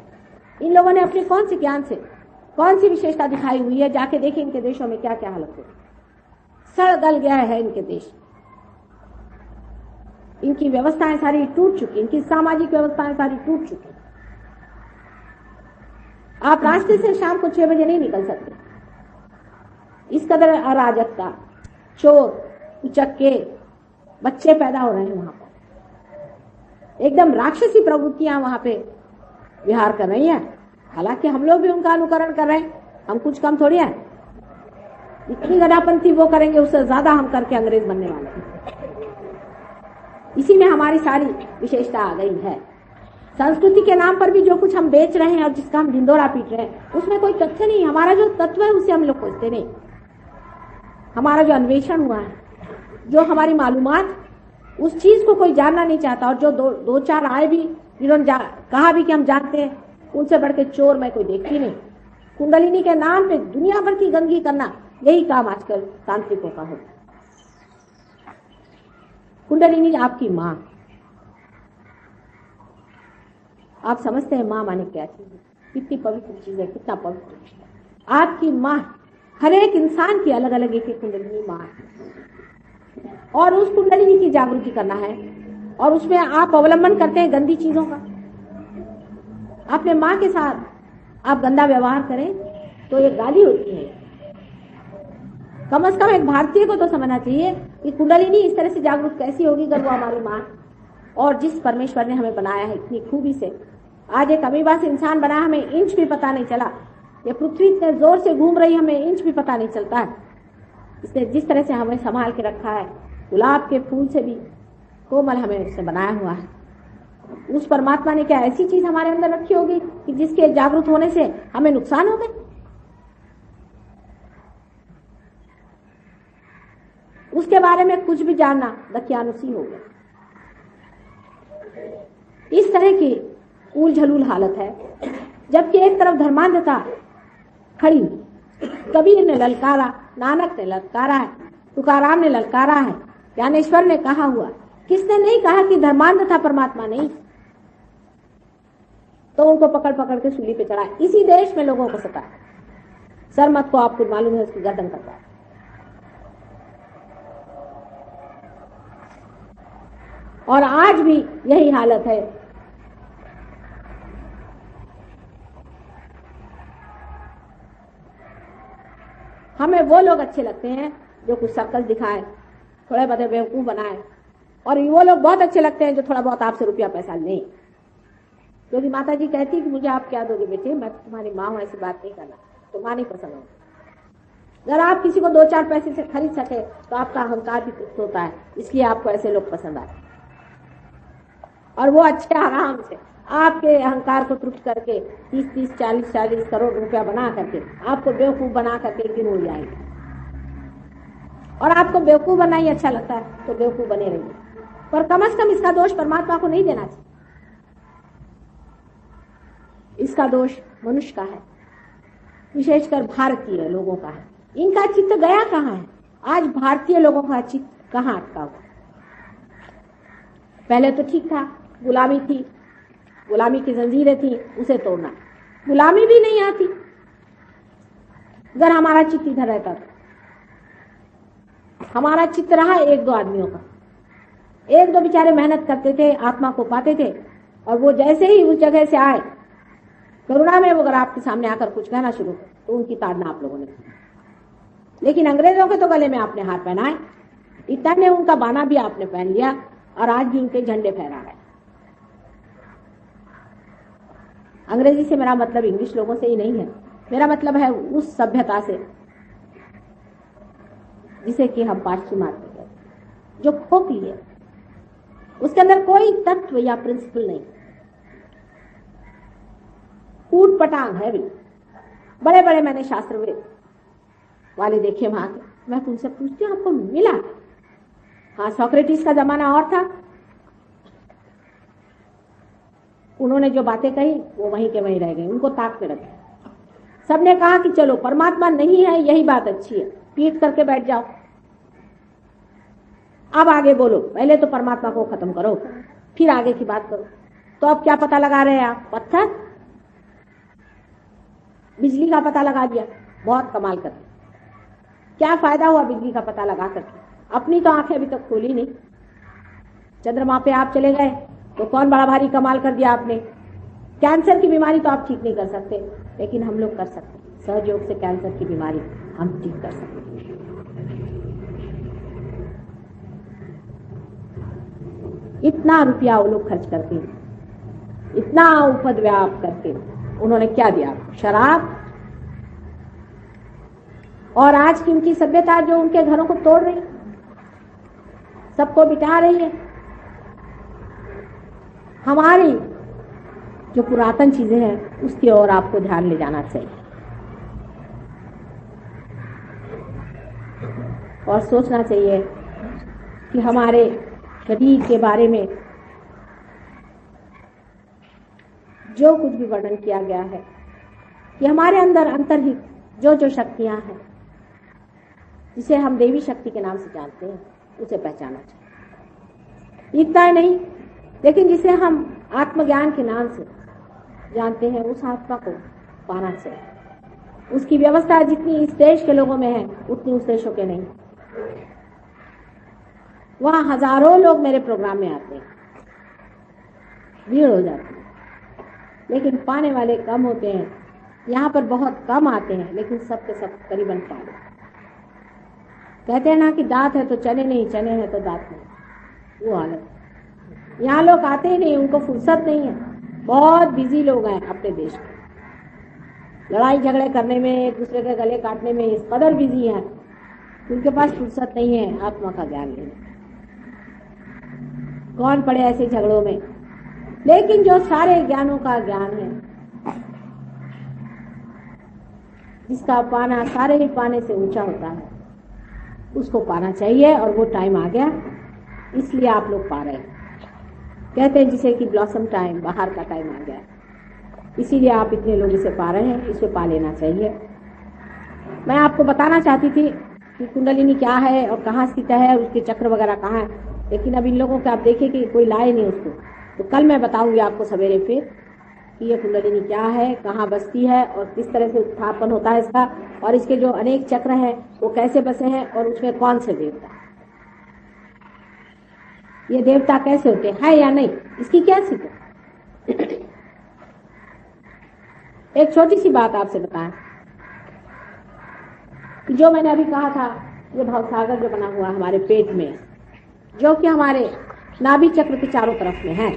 इन लोगों ने अपने कौन से ज्ञान से कौन सी विशेषता दिखाई हुई है? जाके देखिए इनके देशों में क्या क्या हालत है। सड़ गल गया है इनके देश, इनकी व्यवस्थाएं सारी टूट चुकी, इनकी सामाजिक व्यवस्थाएं सारी टूट चुकी। आप रास्ते से शाम को 6 बजे नहीं निकल सकते। इस कदर अराजकता, चोर, उचक्के बच्चे पैदा हो रहे हैं वहां पर। एकदम राक्षसी प्रवृत्तियां वहां पे विहार कर रही हैं। हालांकि हम लोग भी उनका अनुकरण कर रहे हैं, हम कुछ कम थोड़ी हैं। इतनी गदापंथी वो करेंगे उससे ज्यादा हम करके अंग्रेज बनने वाले हैं। इसी में हमारी सारी विशेषता आ गई है। संस्कृति के नाम पर भी जो कुछ हम बेच रहे हैं और जिसका हम ढिंडोरा पीट रहे हैं उसमें कोई तथ्य नहीं। हमारा जो तत्व है उसे हम लोग खोजते नहीं। हमारा जो अन्वेषण हुआ है, जो हमारी मालूमात, उस चीज को कोई जानना नहीं चाहता। और जो दो चार आए भी जिन्होंने कहा भी कि हम जानते हैं, उनसे बढ़ के चोर मैं कोई देखती नहीं। कुंडलिनी के नाम पे दुनिया भर की गंदगी करना, यही काम आजकल तांत्रिकों का होता है। कुंडलिनी आपकी माँ। आप समझते हैं माँ माने क्या चीज है, कितनी पवित्र चीज है, कितना पवित्र चीज है। आपकी माँ, हर एक इंसान की अलग अलग एक एक कुंडलिनी माँ है, और उस कुंडलिनी की जागृति करना है। और उसमें आप अवलंबन करते हैं गंदी चीजों का। अपने माँ के साथ आप गंदा व्यवहार करें तो ये गाली होती है। कम से कम एक भारतीय को तो समझना चाहिए कि कुंडलिनी इस तरह से जागरूक कैसी होगी अगर वो हमारी माँ, और जिस परमेश्वर ने हमें बनाया है इतनी खूबी से, आज एक अमीबा से इंसान बना, हमें इंच भी पता नहीं चला। ये पृथ्वी इतने जोर से घूम रही, हमें इंच भी पता नहीं चलता है। इसने जिस तरह से हमें संभाल के रखा है, गुलाब के फूल से भी कोमल हमें उसने बनाया हुआ है। उस परमात्मा ने क्या ऐसी चीज हमारे अंदर रखी होगी कि जिसके जागरूक होने से हमें नुकसान हो गए? उसके बारे में कुछ भी जानना दकियानुसी हो गया। इस तरह की उलझलूल हालत है, जबकि एक तरफ धर्मांधता खड़ी। कबीर ने ललकारा, नानक ने ललकारा है, तुकाराम ने ललकारा है, ज्ञानेश्वर ने कहा हुआ। किसने नहीं कहा कि धर्मांधता परमात्मा नहीं? तो उनको पकड़ पकड़ के सूली पे चढ़ा। इसी देश में लोगों को सता। सरमत को आपको मालूम है उसकी गर्दन कटवा। और आज भी यही हालत है। हमें वो लोग अच्छे लगते हैं जो कुछ सर्कस दिखाए, थोड़े बहुत बेवकूफ बनाए, और वो लोग बहुत अच्छे लगते हैं जो थोड़ा बहुत आपसे रुपया पैसा लें। क्योंकि माता जी कहती कि मुझे आप क्या दोगे बेटे, मैं तुम्हारी माँ हूं, ऐसी बात नहीं करना, तो माँ नहीं पसंद हो। अगर आप किसी को 2-4 पैसे से खरीद सके तो आपका अहंकार भी तृप्त होता है, इसलिए आपको ऐसे लोग पसंद आते। और वो अच्छे आराम से आपके अहंकार को तृप्त करके 30-30, 40-40 करोड़ रुपया बना करके आपको बेवकूफ बना करके एक दिन उड़ जाएंगे। और आपको बेवकूफ बनना ही अच्छा लगता है तो बेवकूफ बने रहिए, पर कम से कम इसका दोष परमात्मा को नहीं देना चाहिए। इसका दोष मनुष्य का है, विशेषकर भारतीय लोगों का है। इनका चित्त गया कहाँ है? आज भारतीय लोगों का चित्त कहाँ अटका हुआ? पहले तो ठीक था, गुलामी थी, गुलामी की जंजीरें थी, उसे तोड़ना। गुलामी भी नहीं आती अगर हमारा चित्त इधर रहता था। हमारा चित्त रहा 1-2 आदमियों का, 1-2 बेचारे मेहनत करते थे, आत्मा को पाते थे, और वो जैसे ही उस जगह से आए करुणा में, वो अगर आपके सामने आकर कुछ कहना शुरू कर तो उनकी ताड़ना आप लोगों ने की। लेकिन अंग्रेजों के तो गले में आपने हाथ पहनाए, इतना ने उनका बाना भी आपने पहन लिया, और आज भी उनके झंडे फहरा रहे। अंग्रेजी से मेरा मतलब इंग्लिश लोगों से ही नहीं है, मेरा मतलब है उस सभ्यता से जिसे कि हम पाश्चिमात्य कहते हैं, जो खोखली है, उसके अंदर कोई तत्व या प्रिंसिपल नहीं, ऊट पटांग है भी। बड़े बड़े मैंने शास्त्र वाले देखे वहां के, मैं तुमसे पूछती हूँ आपको मिला? हाँ, सोक्रेटिस का जमाना और था, उन्होंने जो बातें कही वो वहीं के वहीं रह गई, उनको ताक में रखे। सबने कहा कि चलो परमात्मा नहीं है, यही बात अच्छी है, पीट करके बैठ जाओ, अब आगे बोलो, पहले तो परमात्मा को खत्म करो फिर आगे की बात करो। तो अब क्या पता लगा रहे हैं आप? पत्थर, बिजली का पता लगा दिया, बहुत कमाल करके। क्या फायदा हुआ बिजली का पता लगा करके? अपनी तो आंखें अभी तक खोली नहीं। चंद्रमा पे आप चले गए तो कौन बड़ा भारी कमाल कर दिया आपने। कैंसर की बीमारी तो आप ठीक नहीं कर सकते, लेकिन हम लोग कर सकते, सहयोग से कैंसर की बीमारी हम ठीक कर सकते। इतना रुपया वो लोग खर्च करके, इतना उपद्व्याप करके उन्होंने क्या दिया? शराब। और आज की उनकी सभ्यता जो उनके घरों को तोड़ रही, सबको बिठा रही है। हमारी जो पुरातन चीजें हैं उसकी ओर आपको ध्यान ले जाना चाहिए और सोचना चाहिए कि हमारे शरीर के बारे में जो कुछ भी वर्णन किया गया है कि हमारे अंदर अंतर्हित जो जो शक्तियां हैं, जिसे हम देवी शक्ति के नाम से जानते हैं, उसे पहचाना चाहिए। इतना ही नहीं, लेकिन जिसे हम आत्मज्ञान के नाम से जानते हैं उस आत्मा को पाना चाहिए। उसकी व्यवस्था जितनी इस देश के लोगों में है उतनी उस देशों के नहीं। वहां हजारों लोग मेरे प्रोग्राम में आते हैं, भीड़ हो जाती है, लेकिन पाने वाले कम होते हैं। यहाँ पर बहुत कम आते हैं, लेकिन सब के सब करीबन पा लेते। कहते हैं ना कि दांत है तो चने नहीं, चने हैं तो दांत नहीं, वो हालत। यहाँ लोग आते ही नहीं, उनको फुर्सत नहीं है। बहुत बिजी लोग हैं अपने देश में, लड़ाई झगड़े करने में, एक दूसरे के गले काटने में इस कदर बिजी हैं, उनके पास फुर्सत नहीं है आत्मा का ज्ञान लेने। कौन पड़े ऐसे झगड़ों में। लेकिन जो सारे ज्ञानों का ज्ञान है, जिसका पाना सारे ही पाने से ऊंचा होता है, उसको पाना चाहिए। और वो टाइम आ गया, इसलिए आप लोग पा रहे हैं। कहते हैं जिसे कि ब्लॉसम टाइम, बाहर का टाइम आ गया, इसीलिए आप इतने लोग इसे पा रहे हैं। इसे पा लेना चाहिए। मैं आपको बताना चाहती थी कि कुंडलिनी क्या है और कहाँ स्थित है, उसके चक्र वगैरह कहाँ है, लेकिन अब इन लोगों को आप देखिए कि कोई लाए नहीं उसको। तो कल मैं बताऊंगी आपको सवेरे फिर कि ये कुंडलिनी क्या है, कहाँ बसती है और किस तरह से उत्थापन होता है इसका, और इसके जो अनेक चक्र हैं वो कैसे बसे हैं, और उसमें कौन से देवता, ये देवता कैसे होते हैं या नहीं, इसकी क्या स्थिति। एक छोटी सी बात आपसे बताएं कि जो मैंने अभी कहा था, ये भवसागर जो बना हुआ हमारे पेट में, जो कि हमारे नाभि चक्र के चारों तरफ में है,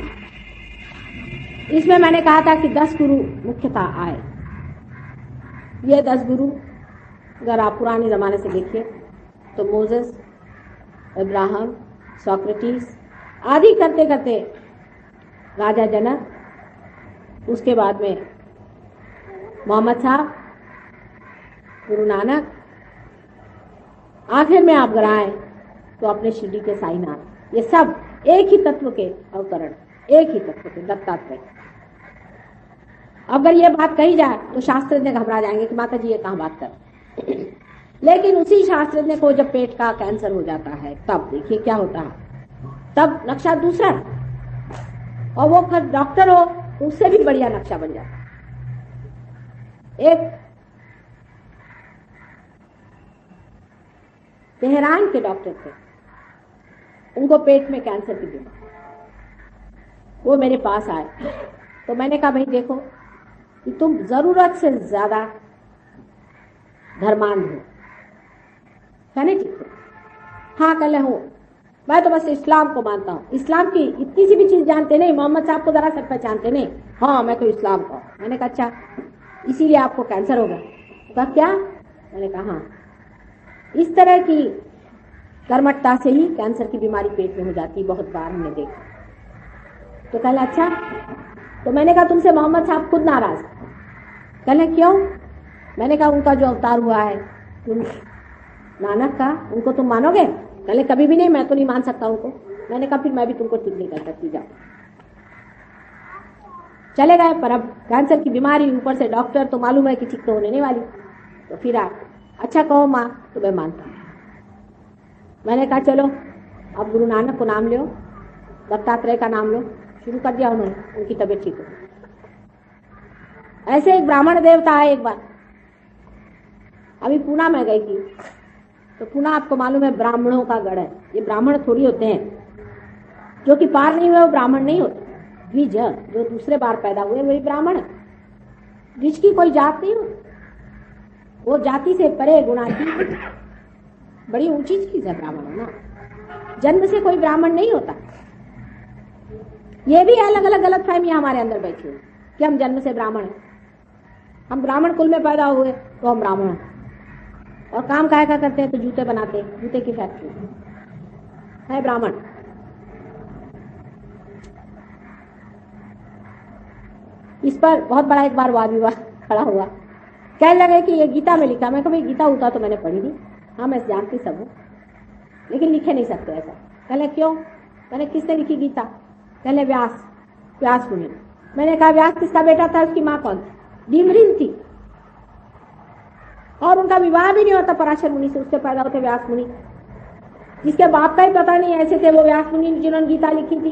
इसमें मैंने कहा था कि 10 गुरु मुख्यतः आए। ये 10 गुरु अगर आप पुराने जमाने से देखिए तो मोसेस, अब्राहम, सोक्रेटिस आदि करते करते राजा जनक, उसके बाद में मोहम्मद साहब, गुरु नानक, आखिर में आप अगर आए तो अपने शिरडी के साईनाथ, ये सब एक ही तत्व के अवतरण, एक ही तत्व के दत्तात्रेय। अगर ये बात कही जाए तो शास्त्रज्ञ घबरा जाएंगे कि माता जी ये कहाँ बात कर। लेकिन उसी शास्त्रज्ञ को जब पेट का कैंसर हो जाता है, तब देखिए क्या होता है, तब नक्शा दूसरा, और वो डॉक्टर हो तो उससे भी बढ़िया नक्शा बन जाता है। एक तेहरान के डॉक्टर थे, उनको पेट में कैंसर की बीमारी, वो मेरे पास आए तो मैंने कहा भाई देखो कि तुम जरूरत से ज्यादा धर्मांध हो, कहने ठीक है। हाँ कल हूं, मैं तो बस इस्लाम को मानता हूँ, इस्लाम की इतनी सी भी चीज जानते नहीं, मोहम्मद साहब को जरा सब पहचानते नहीं। हाँ मैं तो इस्लाम का। मैंने कहा अच्छा, इसीलिए आपको कैंसर होगा। कहा क्या? मैंने कहा हाँ, इस तरह की कर्मठता से ही कैंसर की बीमारी पेट में हो जाती, बहुत बार हमने देखा। तो कहला अच्छा, तो मैंने कहा तुमसे मोहम्मद साहब खुद नाराज। कहले क्यों? मैंने कहा उनका जो अवतार हुआ है तुम नानक का, उनको तुम मानोगे? कहले कभी भी नहीं, मैं तो नहीं मान सकता उनको। मैंने कहा फिर मैं भी तुमको ठीक नहीं कर सकती, जाओ। चले गए, पर अब कैंसर की बीमारी, ऊपर से डॉक्टर, तो मालूम है कि ठीक तो होने नहीं वाली। तो फिर आप अच्छा कहो माँ, तो मैं मानता हूँ। मैंने कहा चलो अब गुरु नानक को नाम लो, दत्तात्रेय का नाम लो। शुरू कर दिया उन्होंने, उनकी तबीयत ठीक हो। ऐसे एक ब्राह्मण देवता है, एक बार अभी पूना में गई थी, तो पूना आपको मालूम है ब्राह्मणों का गढ़ है। ये ब्राह्मण थोड़ी होते हैं, जो कि पार नहीं हुए वो ब्राह्मण नहीं होते। द्विज, जो दूसरे बार पैदा हुए वही ब्राह्मण। द्विज की कोई जात नहीं होती, वो जाति से परे गुणाती, बड़ी ऊंची चीज है ब्राह्मण होना। जन्म से कोई ब्राह्मण नहीं होता। ये भी अलग अलग गलत फहमियां हमारे अंदर बैठी हुई कि हम जन्म से ब्राह्मण हैं, हम ब्राह्मण कुल में पैदा हुए तो हम ब्राह्मण हैं। और काम काहे का करते हैं? तो जूते बनाते हैं, जूते की फैक्ट्री है ब्राह्मण। इस पर बहुत बड़ा एक बार वाद विवाद खड़ा हुआ। कहने लगे कि ये गीता में लिखा। मैं कभी गीता उता तो मैंने पढ़ी नहीं, हाँ मैं जानती सब हूँ, लेकिन लिखे नहीं सकते ऐसा। कहले क्यों? मैंने किसने लिखी गीता? कहले व्यास, व्यास मुनि। मैंने कहा व्यास किसका बेटा था? उसकी माँ कौन थी? डिमरिन थी, और उनका विवाह भी नहीं होता पराशर मुनि से, उससे पैदा होते व्यास मुनि। जिसके बाप का ही पता नहीं ऐसे थे वो व्यास मुनि जिन्होंने गीता लिखी थी,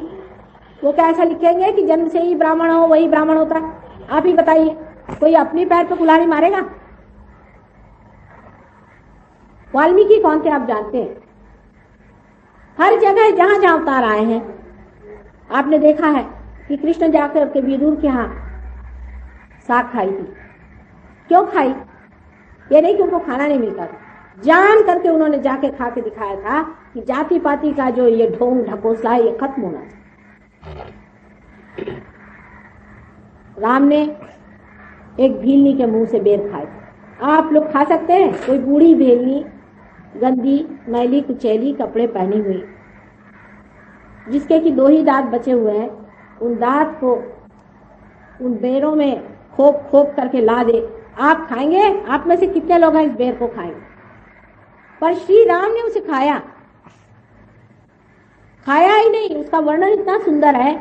वो क्या ऐसा लिखेंगे कि जन्म से ही ब्राह्मण हो वही ब्राह्मण होता है? आप ही बताइए, कोई अपनी पैर पे कुल्हाड़ी मारेगा? वाल्मीकि कौन थे आप जानते हैं? हर जगह जहां जहां अवतार आए हैं आपने देखा है कि कृष्ण जाकर के विदुर के यहाँ साग खाई थी। क्यों खाई? ये नहीं कि उनको खाना नहीं मिलता था, जान करके उन्होंने जाके खा के दिखाया था कि जाति पाति का जो ये ढोंग ढकोसला है ये खत्म होना चाहिए। राम ने एक भीलनी के मुंह से बेर खाए। आप लोग खा सकते हैं? कोई बूढ़ी भेलनी गंदी मैली कुचैली कपड़े पहनी हुई, जिसके कि 2 ही दांत बचे हुए हैं, उन दांत को उन बेरों में खोप खोप करके ला दे, आप खाएंगे? आप में से कितने लोग हैं इस बेर को खाएंगे? पर श्री राम ने उसे खाया ही नहीं। उसका वर्णन इतना सुंदर है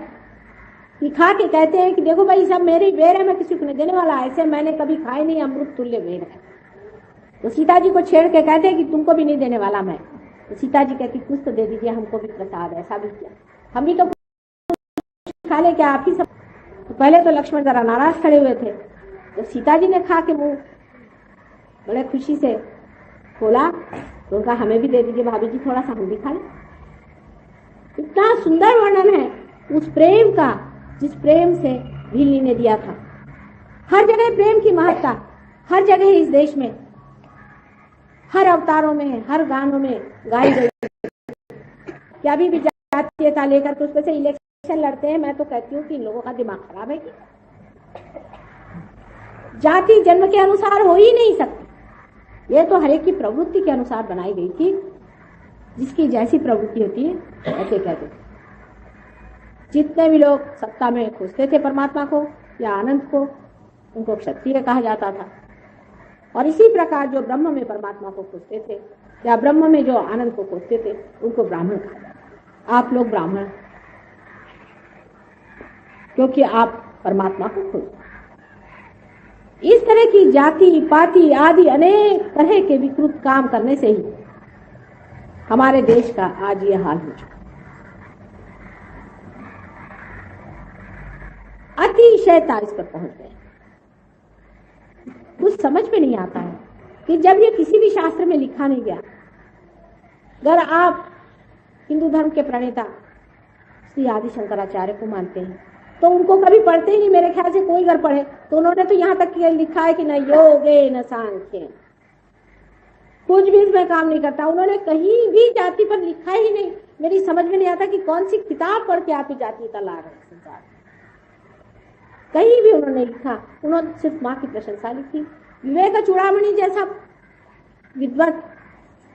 कि खा के कहते हैं कि देखो भाई सब मेरी बेर है, मैं किसी को नहीं देने वाला, ऐसे मैंने कभी खाए नहीं, अमृत तुल्य बेर है। तो सीता जी को छेड़ के कहते हैं कि तुमको भी नहीं देने वाला मैं। तो सीता जी कहती कुछ तो दे दीजिए, हमको भी प्रसाद। ऐसा भी किया, हम भी तो खा ले क्या, आप ही सब। तो पहले तो लक्ष्मण जरा नाराज खड़े हुए थे, तो सीता जी ने खा के मुंह बड़े खुशी से खोला, तो उनका हमें भी दे दीजिए भाभी जी, थोड़ा सा हम भी खा लें। इतना सुंदर वर्णन है उस प्रेम का जिस प्रेम से भीलनी ने दिया था। हर जगह प्रेम की महत्ता, हर जगह इस देश में, हर अवतारों में, हर गानों में गाई गई। क्या अभी भी जातीयता लेकर के उसमें से इलेक्शन लड़ते हैं? मैं तो कहती हूँ कि इन लोगों का दिमाग खराब है कि जाति जन्म के अनुसार हो ही नहीं सकती। ये तो हर एक की प्रवृत्ति के अनुसार बनाई गई थी, जिसकी जैसी प्रवृत्ति होती है ऐसे कहते थे। जितने भी लोग सत्ता में खोजते थे परमात्मा को या आनंद को, उनको क्षत्रिय कहा जाता था। और इसी प्रकार जो ब्रह्म में परमात्मा को खोजते थे या ब्रह्म में जो आनंद को खोजते थे, उनको ब्राह्मण कहा जाता। आप लोग ब्राह्मण, क्योंकि आप परमात्मा को खोजते। इस तरह की जाति पाति आदि अनेक तरह के विकृत काम करने से ही हमारे देश का आज ये हाल हो चुका। अतिशयता इस पर पहुंच गए। कुछ समझ में नहीं आता है कि जब ये किसी भी शास्त्र में लिखा नहीं गया, अगर आप हिंदू धर्म के प्रणेता श्री आदि शंकराचार्य को मानते हैं तो उनको कभी पढ़ते ही, मेरे ख्याल से कोई अगर पढ़े तो उन्होंने तो यहाँ तक लिखा है कि न योगे न सांख्य, कुछ भी इसमें काम नहीं करता। उन्होंने कहीं भी जाति पर लिखा ही नहीं। मेरी समझ में नहीं आता कि कौन सी किताब पढ़ के आप जातीयता ला रहे हैं संसार। कहीं भी उन्होंने लिखा, उन्होंने सिर्फ माँ की प्रशंसा लिखी। विवेक चूड़ामणि जैसा विद्वत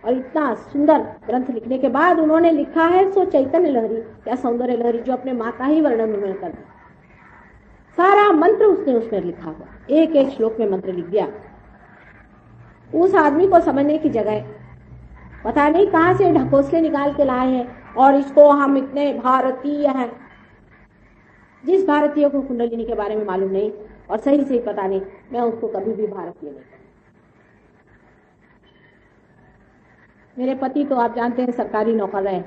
और इतना सुंदर ग्रंथ लिखने के बाद उन्होंने लिखा है सो चैतन्य लहरी या सौंदर्य लहरी, जो अपने माँ का ही वर्णन उन्होंने कर दिया। सारा मंत्र उसने उसमें लिखा हुआ, एक एक श्लोक में मंत्र लिख दिया। उस आदमी को समझने की जगह पता नहीं कहां से ढकोसले निकाल के लाए हैं और इसको हम इतने भारतीय हैं। जिस भारतीय को कुंडलिनी के बारे में मालूम नहीं और सही से पता नहीं, मैं उसको कभी भी भारतीय नहीं कहूंगी। मेरे पति तो आप जानते हैं सरकारी नौकर रहे,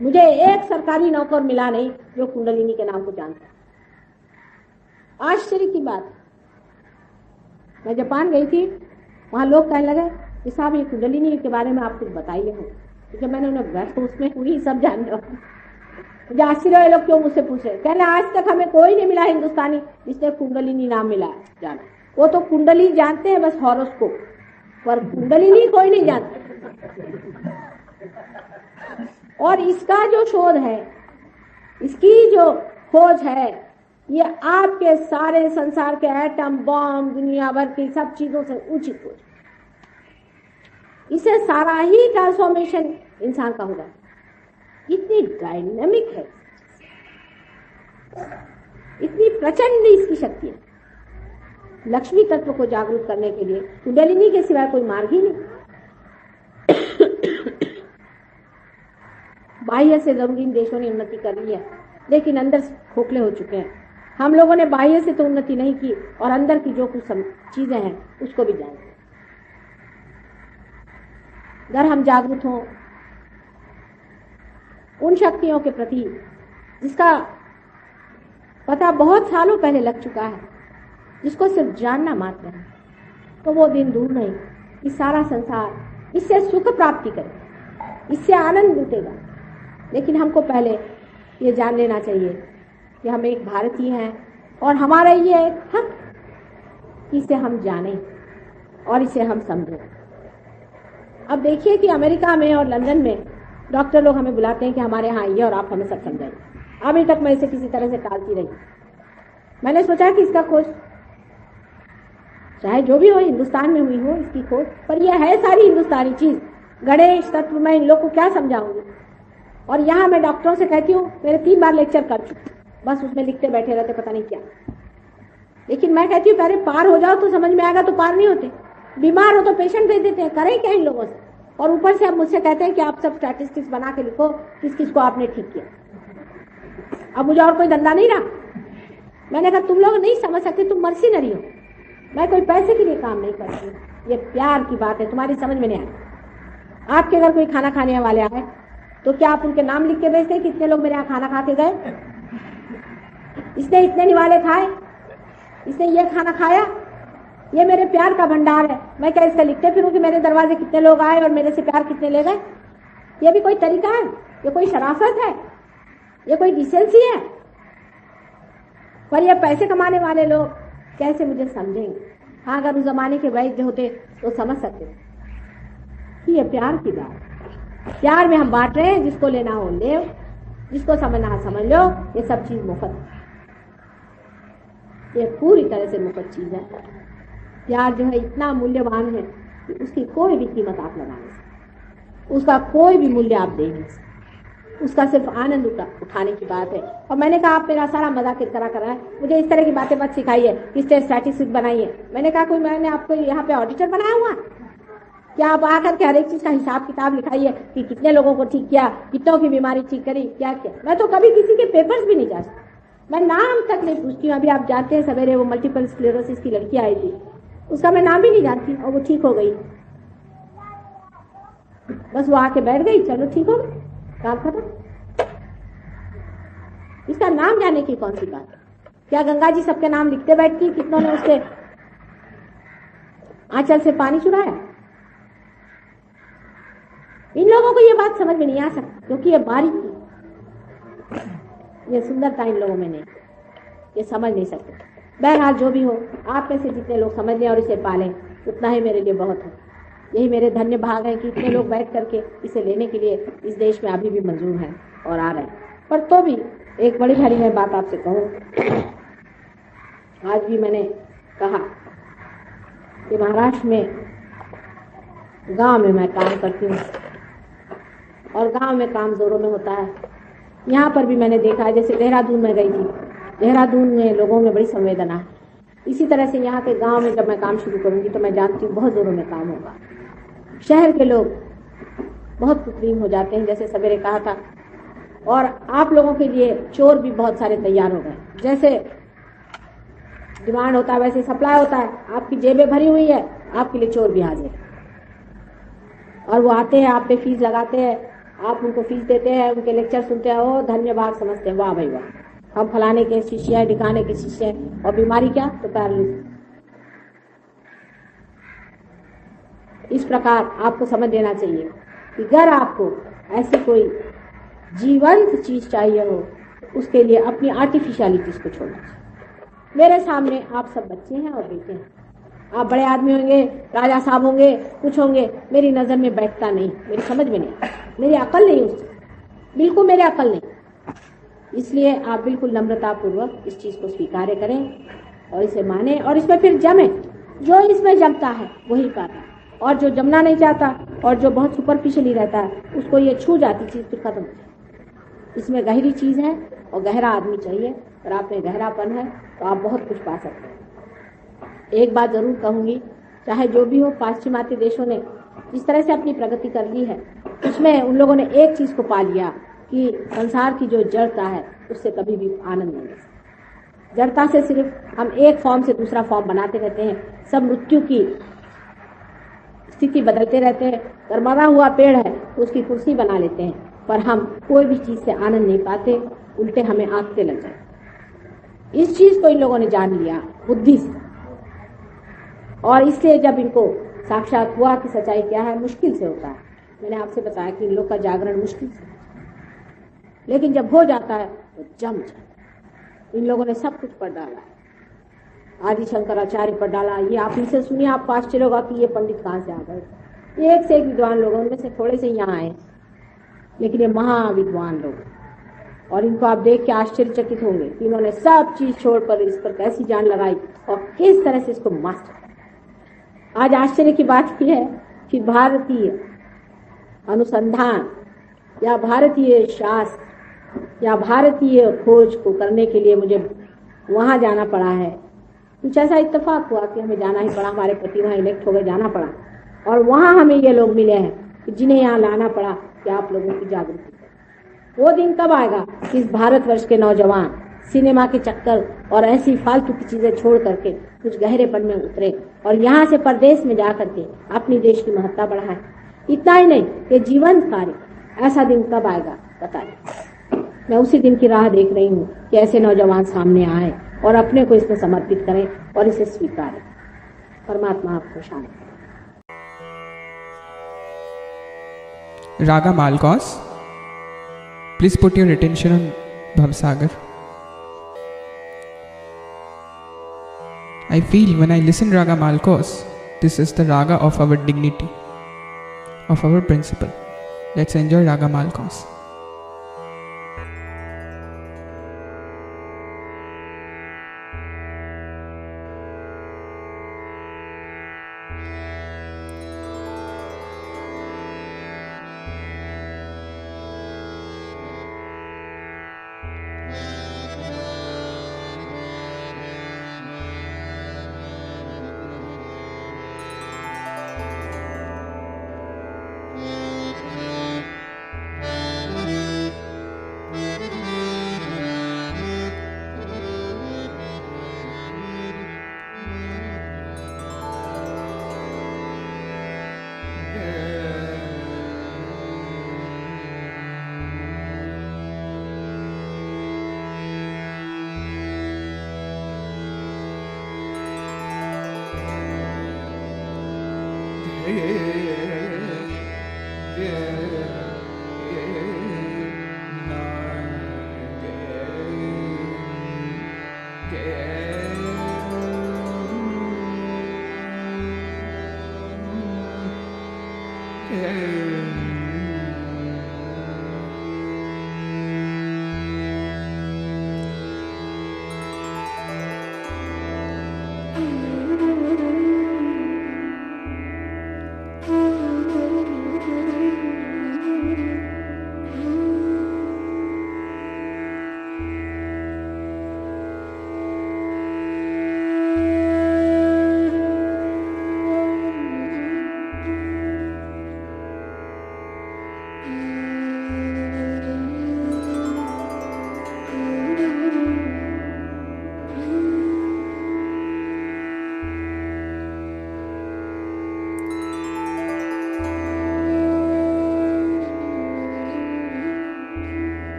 मुझे एक सरकारी नौकर मिला नहीं जो कुंडलिनी के नाम को जानता। आश्चर्य की बात, मैं जापान गई थी, वहां लोग कहने लगे कि साहब ये कुंडलिनी के बारे में आप कुछ बताइए हम। जब मैंने उन्हें वैसे तो उसमें हुई सब जानने वाली, मुझे आश्चर्य लोग क्यों मुझसे पूछ रहे। कहने आज तक हमें कोई नहीं मिला हिंदुस्तानी जिसने कुंडलिनी नाम मिला जाना। वो तो कुंडली जानते हैं बस हॉरोस्कोप, पर कुंडलिनी कोई नहीं जानता। और इसका जो शोध है, इसकी जो खोज है, ये आपके सारे संसार के एटम बॉम्ब दुनिया भर की सब चीजों से ऊंची खोज। इसे सारा ही ट्रांसफॉर्मेशन इंसान का होगा। इतनी डायनेमिक है, इतनी प्रचंड इसकी शक्ति है। लक्ष्मी तत्व को जागरूक करने के लिए कुंडलिनी के सिवाय कोई मार्ग ही नहीं। बाह्य से जरूर इन देशों ने उन्नति कर ली है, लेकिन अंदर खोखले हो चुके हैं। हम लोगों ने बाह्य से तो उन्नति नहीं की और अंदर की जो कुछ चीजें हैं उसको भी जानते। अगर हम जागरूक हों उन शक्तियों के प्रति जिसका पता बहुत सालों पहले लग चुका है, जिसको सिर्फ जानना मात्र है, तो वो दिन दूर नहीं कि सारा संसार इससे सुख प्राप्ति करे, इससे आनंद लूटेगा। लेकिन हमको पहले ये जान लेना चाहिए कि हम एक भारतीय हैं और हमारा ये एक हक कि इसे हम जानें और इसे हम समझें। अब देखिए कि अमेरिका में और लंदन में डॉक्टर लोग हमें बुलाते हैं कि हमारे यहाँ आइए और आप हमें सब समझाइए। अभी तक मैं इसे किसी तरह से टालती रही। मैंने सोचा कि इसका खोज चाहे जो भी हो हिंदुस्तान में हुई हो इसकी खोज, पर यह है सारी हिंदुस्तानी चीज। गणेश तत्व मैं इन लोग को क्या समझाऊंगी। और यहाँ मैं डॉक्टरों से कहती हूँ, मेरे 3 बार लेक्चर कर चुकी, बस उसमें लिखते बैठे रहते पता नहीं क्या। लेकिन मैं कहती हूँ पहले पार हो जाओ तो समझ में आएगा, तो पार नहीं होते। बीमार हो तो पेशेंट भेज देते हैं, करें क्या इन लोगों से। और ऊपर से अब मुझसे कहते हैं कि आप सब स्टैटिस्टिक्स बना के लिखो किस किस को आपने ठीक किया। अब मुझे और कोई धंधा नहीं रहा। मैंने कहा तुम लोग नहीं समझ सकते, तुम मर्सिनरी हो। मैं कोई पैसे के लिए काम नहीं करती, ये प्यार की बात है, तुम्हारी समझ में नहीं आए। आपके अगर कोई खाना खाने वाले आए तो क्या आप उनके नाम लिख के भेजते हैं कितने लोग मेरे यहाँ खाना खा के गए, इसने इतने निवाले खाए, इसने ये खाना खाया, ये मेरे प्यार का भंडार है। मैं क्या इसका लिखते फिरूं कि मेरे दरवाजे कितने लोग आए और मेरे से प्यार कितने ले गए। ये भी कोई तरीका है? ये कोई शराफत है? ये कोई डिसेंसी है? पर ये पैसे कमाने वाले लोग कैसे मुझे समझेंगे। हाँ, अगर उस जमाने के वैद्य होते तो समझ सकते कि ये प्यार की बात। प्यार में हम बांट रहे हैं, जिसको लेना हो ले, जिसको समझना है समझ लो। ये सब चीज मुफ्त, ये पूरी तरह से मुफ्त चीज है। प्यार जो है इतना मूल्यवान है कि उसकी कोई भी कीमत आप लगा नहीं सकते, उसका कोई भी मूल्य आप दे नहीं सकते, उसका सिर्फ आनंद उठाने की बात है। और मैंने कहा आप मेरा सारा मजाक करा है, मुझे इस तरह की बातें मत सिखाइए, किस स्टैटिस्टिक्स बनाइए। मैंने कहा कोई मैंने आपको यहाँ पे ऑडिटर बनाया हुआ? क्या आप आकर के हर एक चीज का हिसाब किताब लिखाइए कि कितने लोगों को ठीक किया, कितनों की बीमारी ठीक करी, क्या क्या। मैं तो कभी किसी के पेपर्स भी नहीं जा सकती, मैं नाम तक नहीं पूछती हूँ। अभी आप जानते हैं सवेरे वो मल्टीपल स्क्लेरोसिस की लड़की आई थी, उसका मैं नाम भी नहीं जानती और वो ठीक हो गई। बस वो आके बैठ गई, चलो ठीक हो गई, काम खत्म। इसका नाम जानने की कौन सी बात है? क्या गंगा जी सबके नाम लिखते बैठती, कितनों ने उसके आंचल से पानी चुराया? इन लोगों को ये बात समझ में नहीं आ सकती, क्योंकि ये बारीकी, ये सुंदरता इन लोगों में नहीं, ये समझ नहीं सकते। बहरहाल जो भी हो, आप में से जितने लोग समझ लें और इसे पालें उतना ही मेरे लिए बहुत है। यही मेरे धन्य भाग है कि इतने लोग बैठ करके इसे लेने के लिए इस देश में अभी भी मंजूर हैं और आ रहे हैं। पर तो भी एक बड़ी भारी मैं बात आपसे कहूँ, आज भी मैंने कहा कि महाराष्ट्र में गांव में मैं काम करती हूँ और गांव में काम जोरों में होता है। यहाँ पर भी मैंने देखा है, जैसे देहरादून में गई थी, देहरादून में लोगों में बड़ी संवेदना है। इसी तरह से यहाँ के गांव में जब मैं काम शुरू करूँगी तो मैं जानती हूँ बहुत जोरों में काम होगा। शहर के लोग बहुत कृत्रिम हो जाते हैं, जैसे सवेरे कहा था, और आप लोगों के लिए चोर भी बहुत सारे तैयार हो गए। जैसे डिमांड होता है वैसे सप्लाई होता है, आपकी जेबें भरी हुई है, आपके लिए चोर भी हाजिर है। और वो आते हैं, आप पे फीस लगाते हैं, आप उनको फीस देते हैं, उनके लेक्चर सुनते हैं, ओ धन्यवाद समझते हैं, वाह भाई वाह, हम फलाने के शिष्य हैं, दिखाने के शिष्य हैं। और बीमारी क्या? तो पैरालिसिस। इस प्रकार आपको समझ लेना चाहिए कि अगर आपको ऐसी कोई जीवंत चीज चाहिए हो, उसके लिए अपनी आर्टिफिशियलिटीज को छोड़ना चाहिए। मेरे सामने आप सब बच्चे हैं और बेटे हैं, आप बड़े आदमी होंगे, राजा साहब होंगे, कुछ होंगे, मेरी नजर में बैठता नहीं, मेरी समझ में नहीं, मेरी अकल नहीं, उससे बिल्कुल मेरी अकल नहीं। इसलिए आप बिल्कुल नम्रता पूर्वक इस चीज को स्वीकार करें और इसे माने और इसमें फिर जमे। जो इसमें जमता है वही पाता है, और जो जमना नहीं चाहता और जो बहुत सुपरफिशियली रहता है उसको ये छू जाती चीज फिर खत्म हो जाती। इसमें गहरी चीज है और गहरा आदमी चाहिए, और आप में गहरापन है तो आप बहुत कुछ पा सकते हैं। एक बात जरूर कहूंगी, चाहे जो भी हो, पाश्चिमात्य देशों ने जिस तरह से अपनी प्रगति कर ली है, उसमें उन लोगों ने एक चीज को पा लिया कि संसार की जो जड़ता है उससे कभी भी आनंद नहीं मिलता। जड़ता से सिर्फ हम एक फॉर्म से दूसरा फॉर्म बनाते रहते हैं, सब मृत्यु की स्थिति बदलते रहते हैं। अगर मरा हुआ पेड़ है तो उसकी कुर्सी बना लेते हैं, पर हम कोई भी चीज से आनंद नहीं पाते, उल्टे हमें आंकते लग जाए। इस चीज को इन लोगों ने जान लिया बुद्धि से, और इसलिए जब इनको साक्षात हुआ कि सच्चाई क्या है, मुश्किल से होता है। मैंने आपसे बताया कि इन लोग का जागरण मुश्किल से, लेकिन जब हो जाता है तो जम जाता है। इन लोगों ने सब कुछ पढ़ डाला है, आदि शंकराचार्य पढ़ डाला। ये आप इनसे सुनिए, आपको आश्चर्य होगा कि ये पंडित कहाँ से आ गए। ये एक से एक विद्वान लोग, उनमें से थोड़े से यहाँ आए, लेकिन ये महाविद्वान लोग, और इनको आप देख के आश्चर्यचकित होंगे कि इन्होंने सब चीज छोड़कर इस पर कैसी जान लगाई और किस तरह से इसको मास्टर। आज आश्चर्य की बात यह है कि भारतीय अनुसंधान या भारतीय शास्त्र या भारतीय खोज को करने के लिए मुझे वहां जाना पड़ा है। कुछ ऐसा इत्तेफाक हुआ कि हमें जाना ही पड़ा, हमारे पति वहां इलेक्ट हो गए, जाना पड़ा, और वहां हमें ये लोग मिले हैं जिन्हें यहाँ लाना पड़ा कि आप लोगों की जागृति करें। वो दिन कब आएगा कि इस भारतवर्ष के नौजवान सिनेमा के चक्कर और ऐसी फालतू की चीजें छोड़ करके कुछ गहरेपन में उतरे और यहाँ से परदेश में जा करके अपनी देश की महत्ता बढ़ाए। इतना ही नहीं, ये जीवंत कार्य, ऐसा दिन कब आएगा बताइए। मैं उसी दिन की राह देख रही हूँ कि ऐसे नौजवान सामने आए और अपने को इसमें समर्पित करें और इसे स्वीकारें। परमात्मा आपको शांति दे। Raga Malkos, please put your attention on Bhavsagar. I feel when I listen Raga Malkos, this is the Raga of our dignity, of our principle. Let's enjoy Raga Malkos.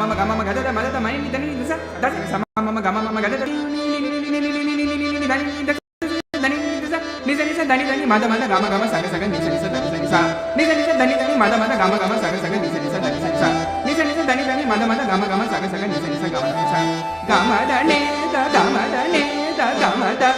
mama gama ma gada da ma da ma ni da ni sa da sa mama gama ma gada da ni da ni da ni sa da ni ma da gama gama sa sa ni sa da ni sa ni sa da ni ma da gama gama sa sa ni sa da ni sa ni sa da ni ma da gama gama sa sa ni sa gama da ne da gama da ne da gama da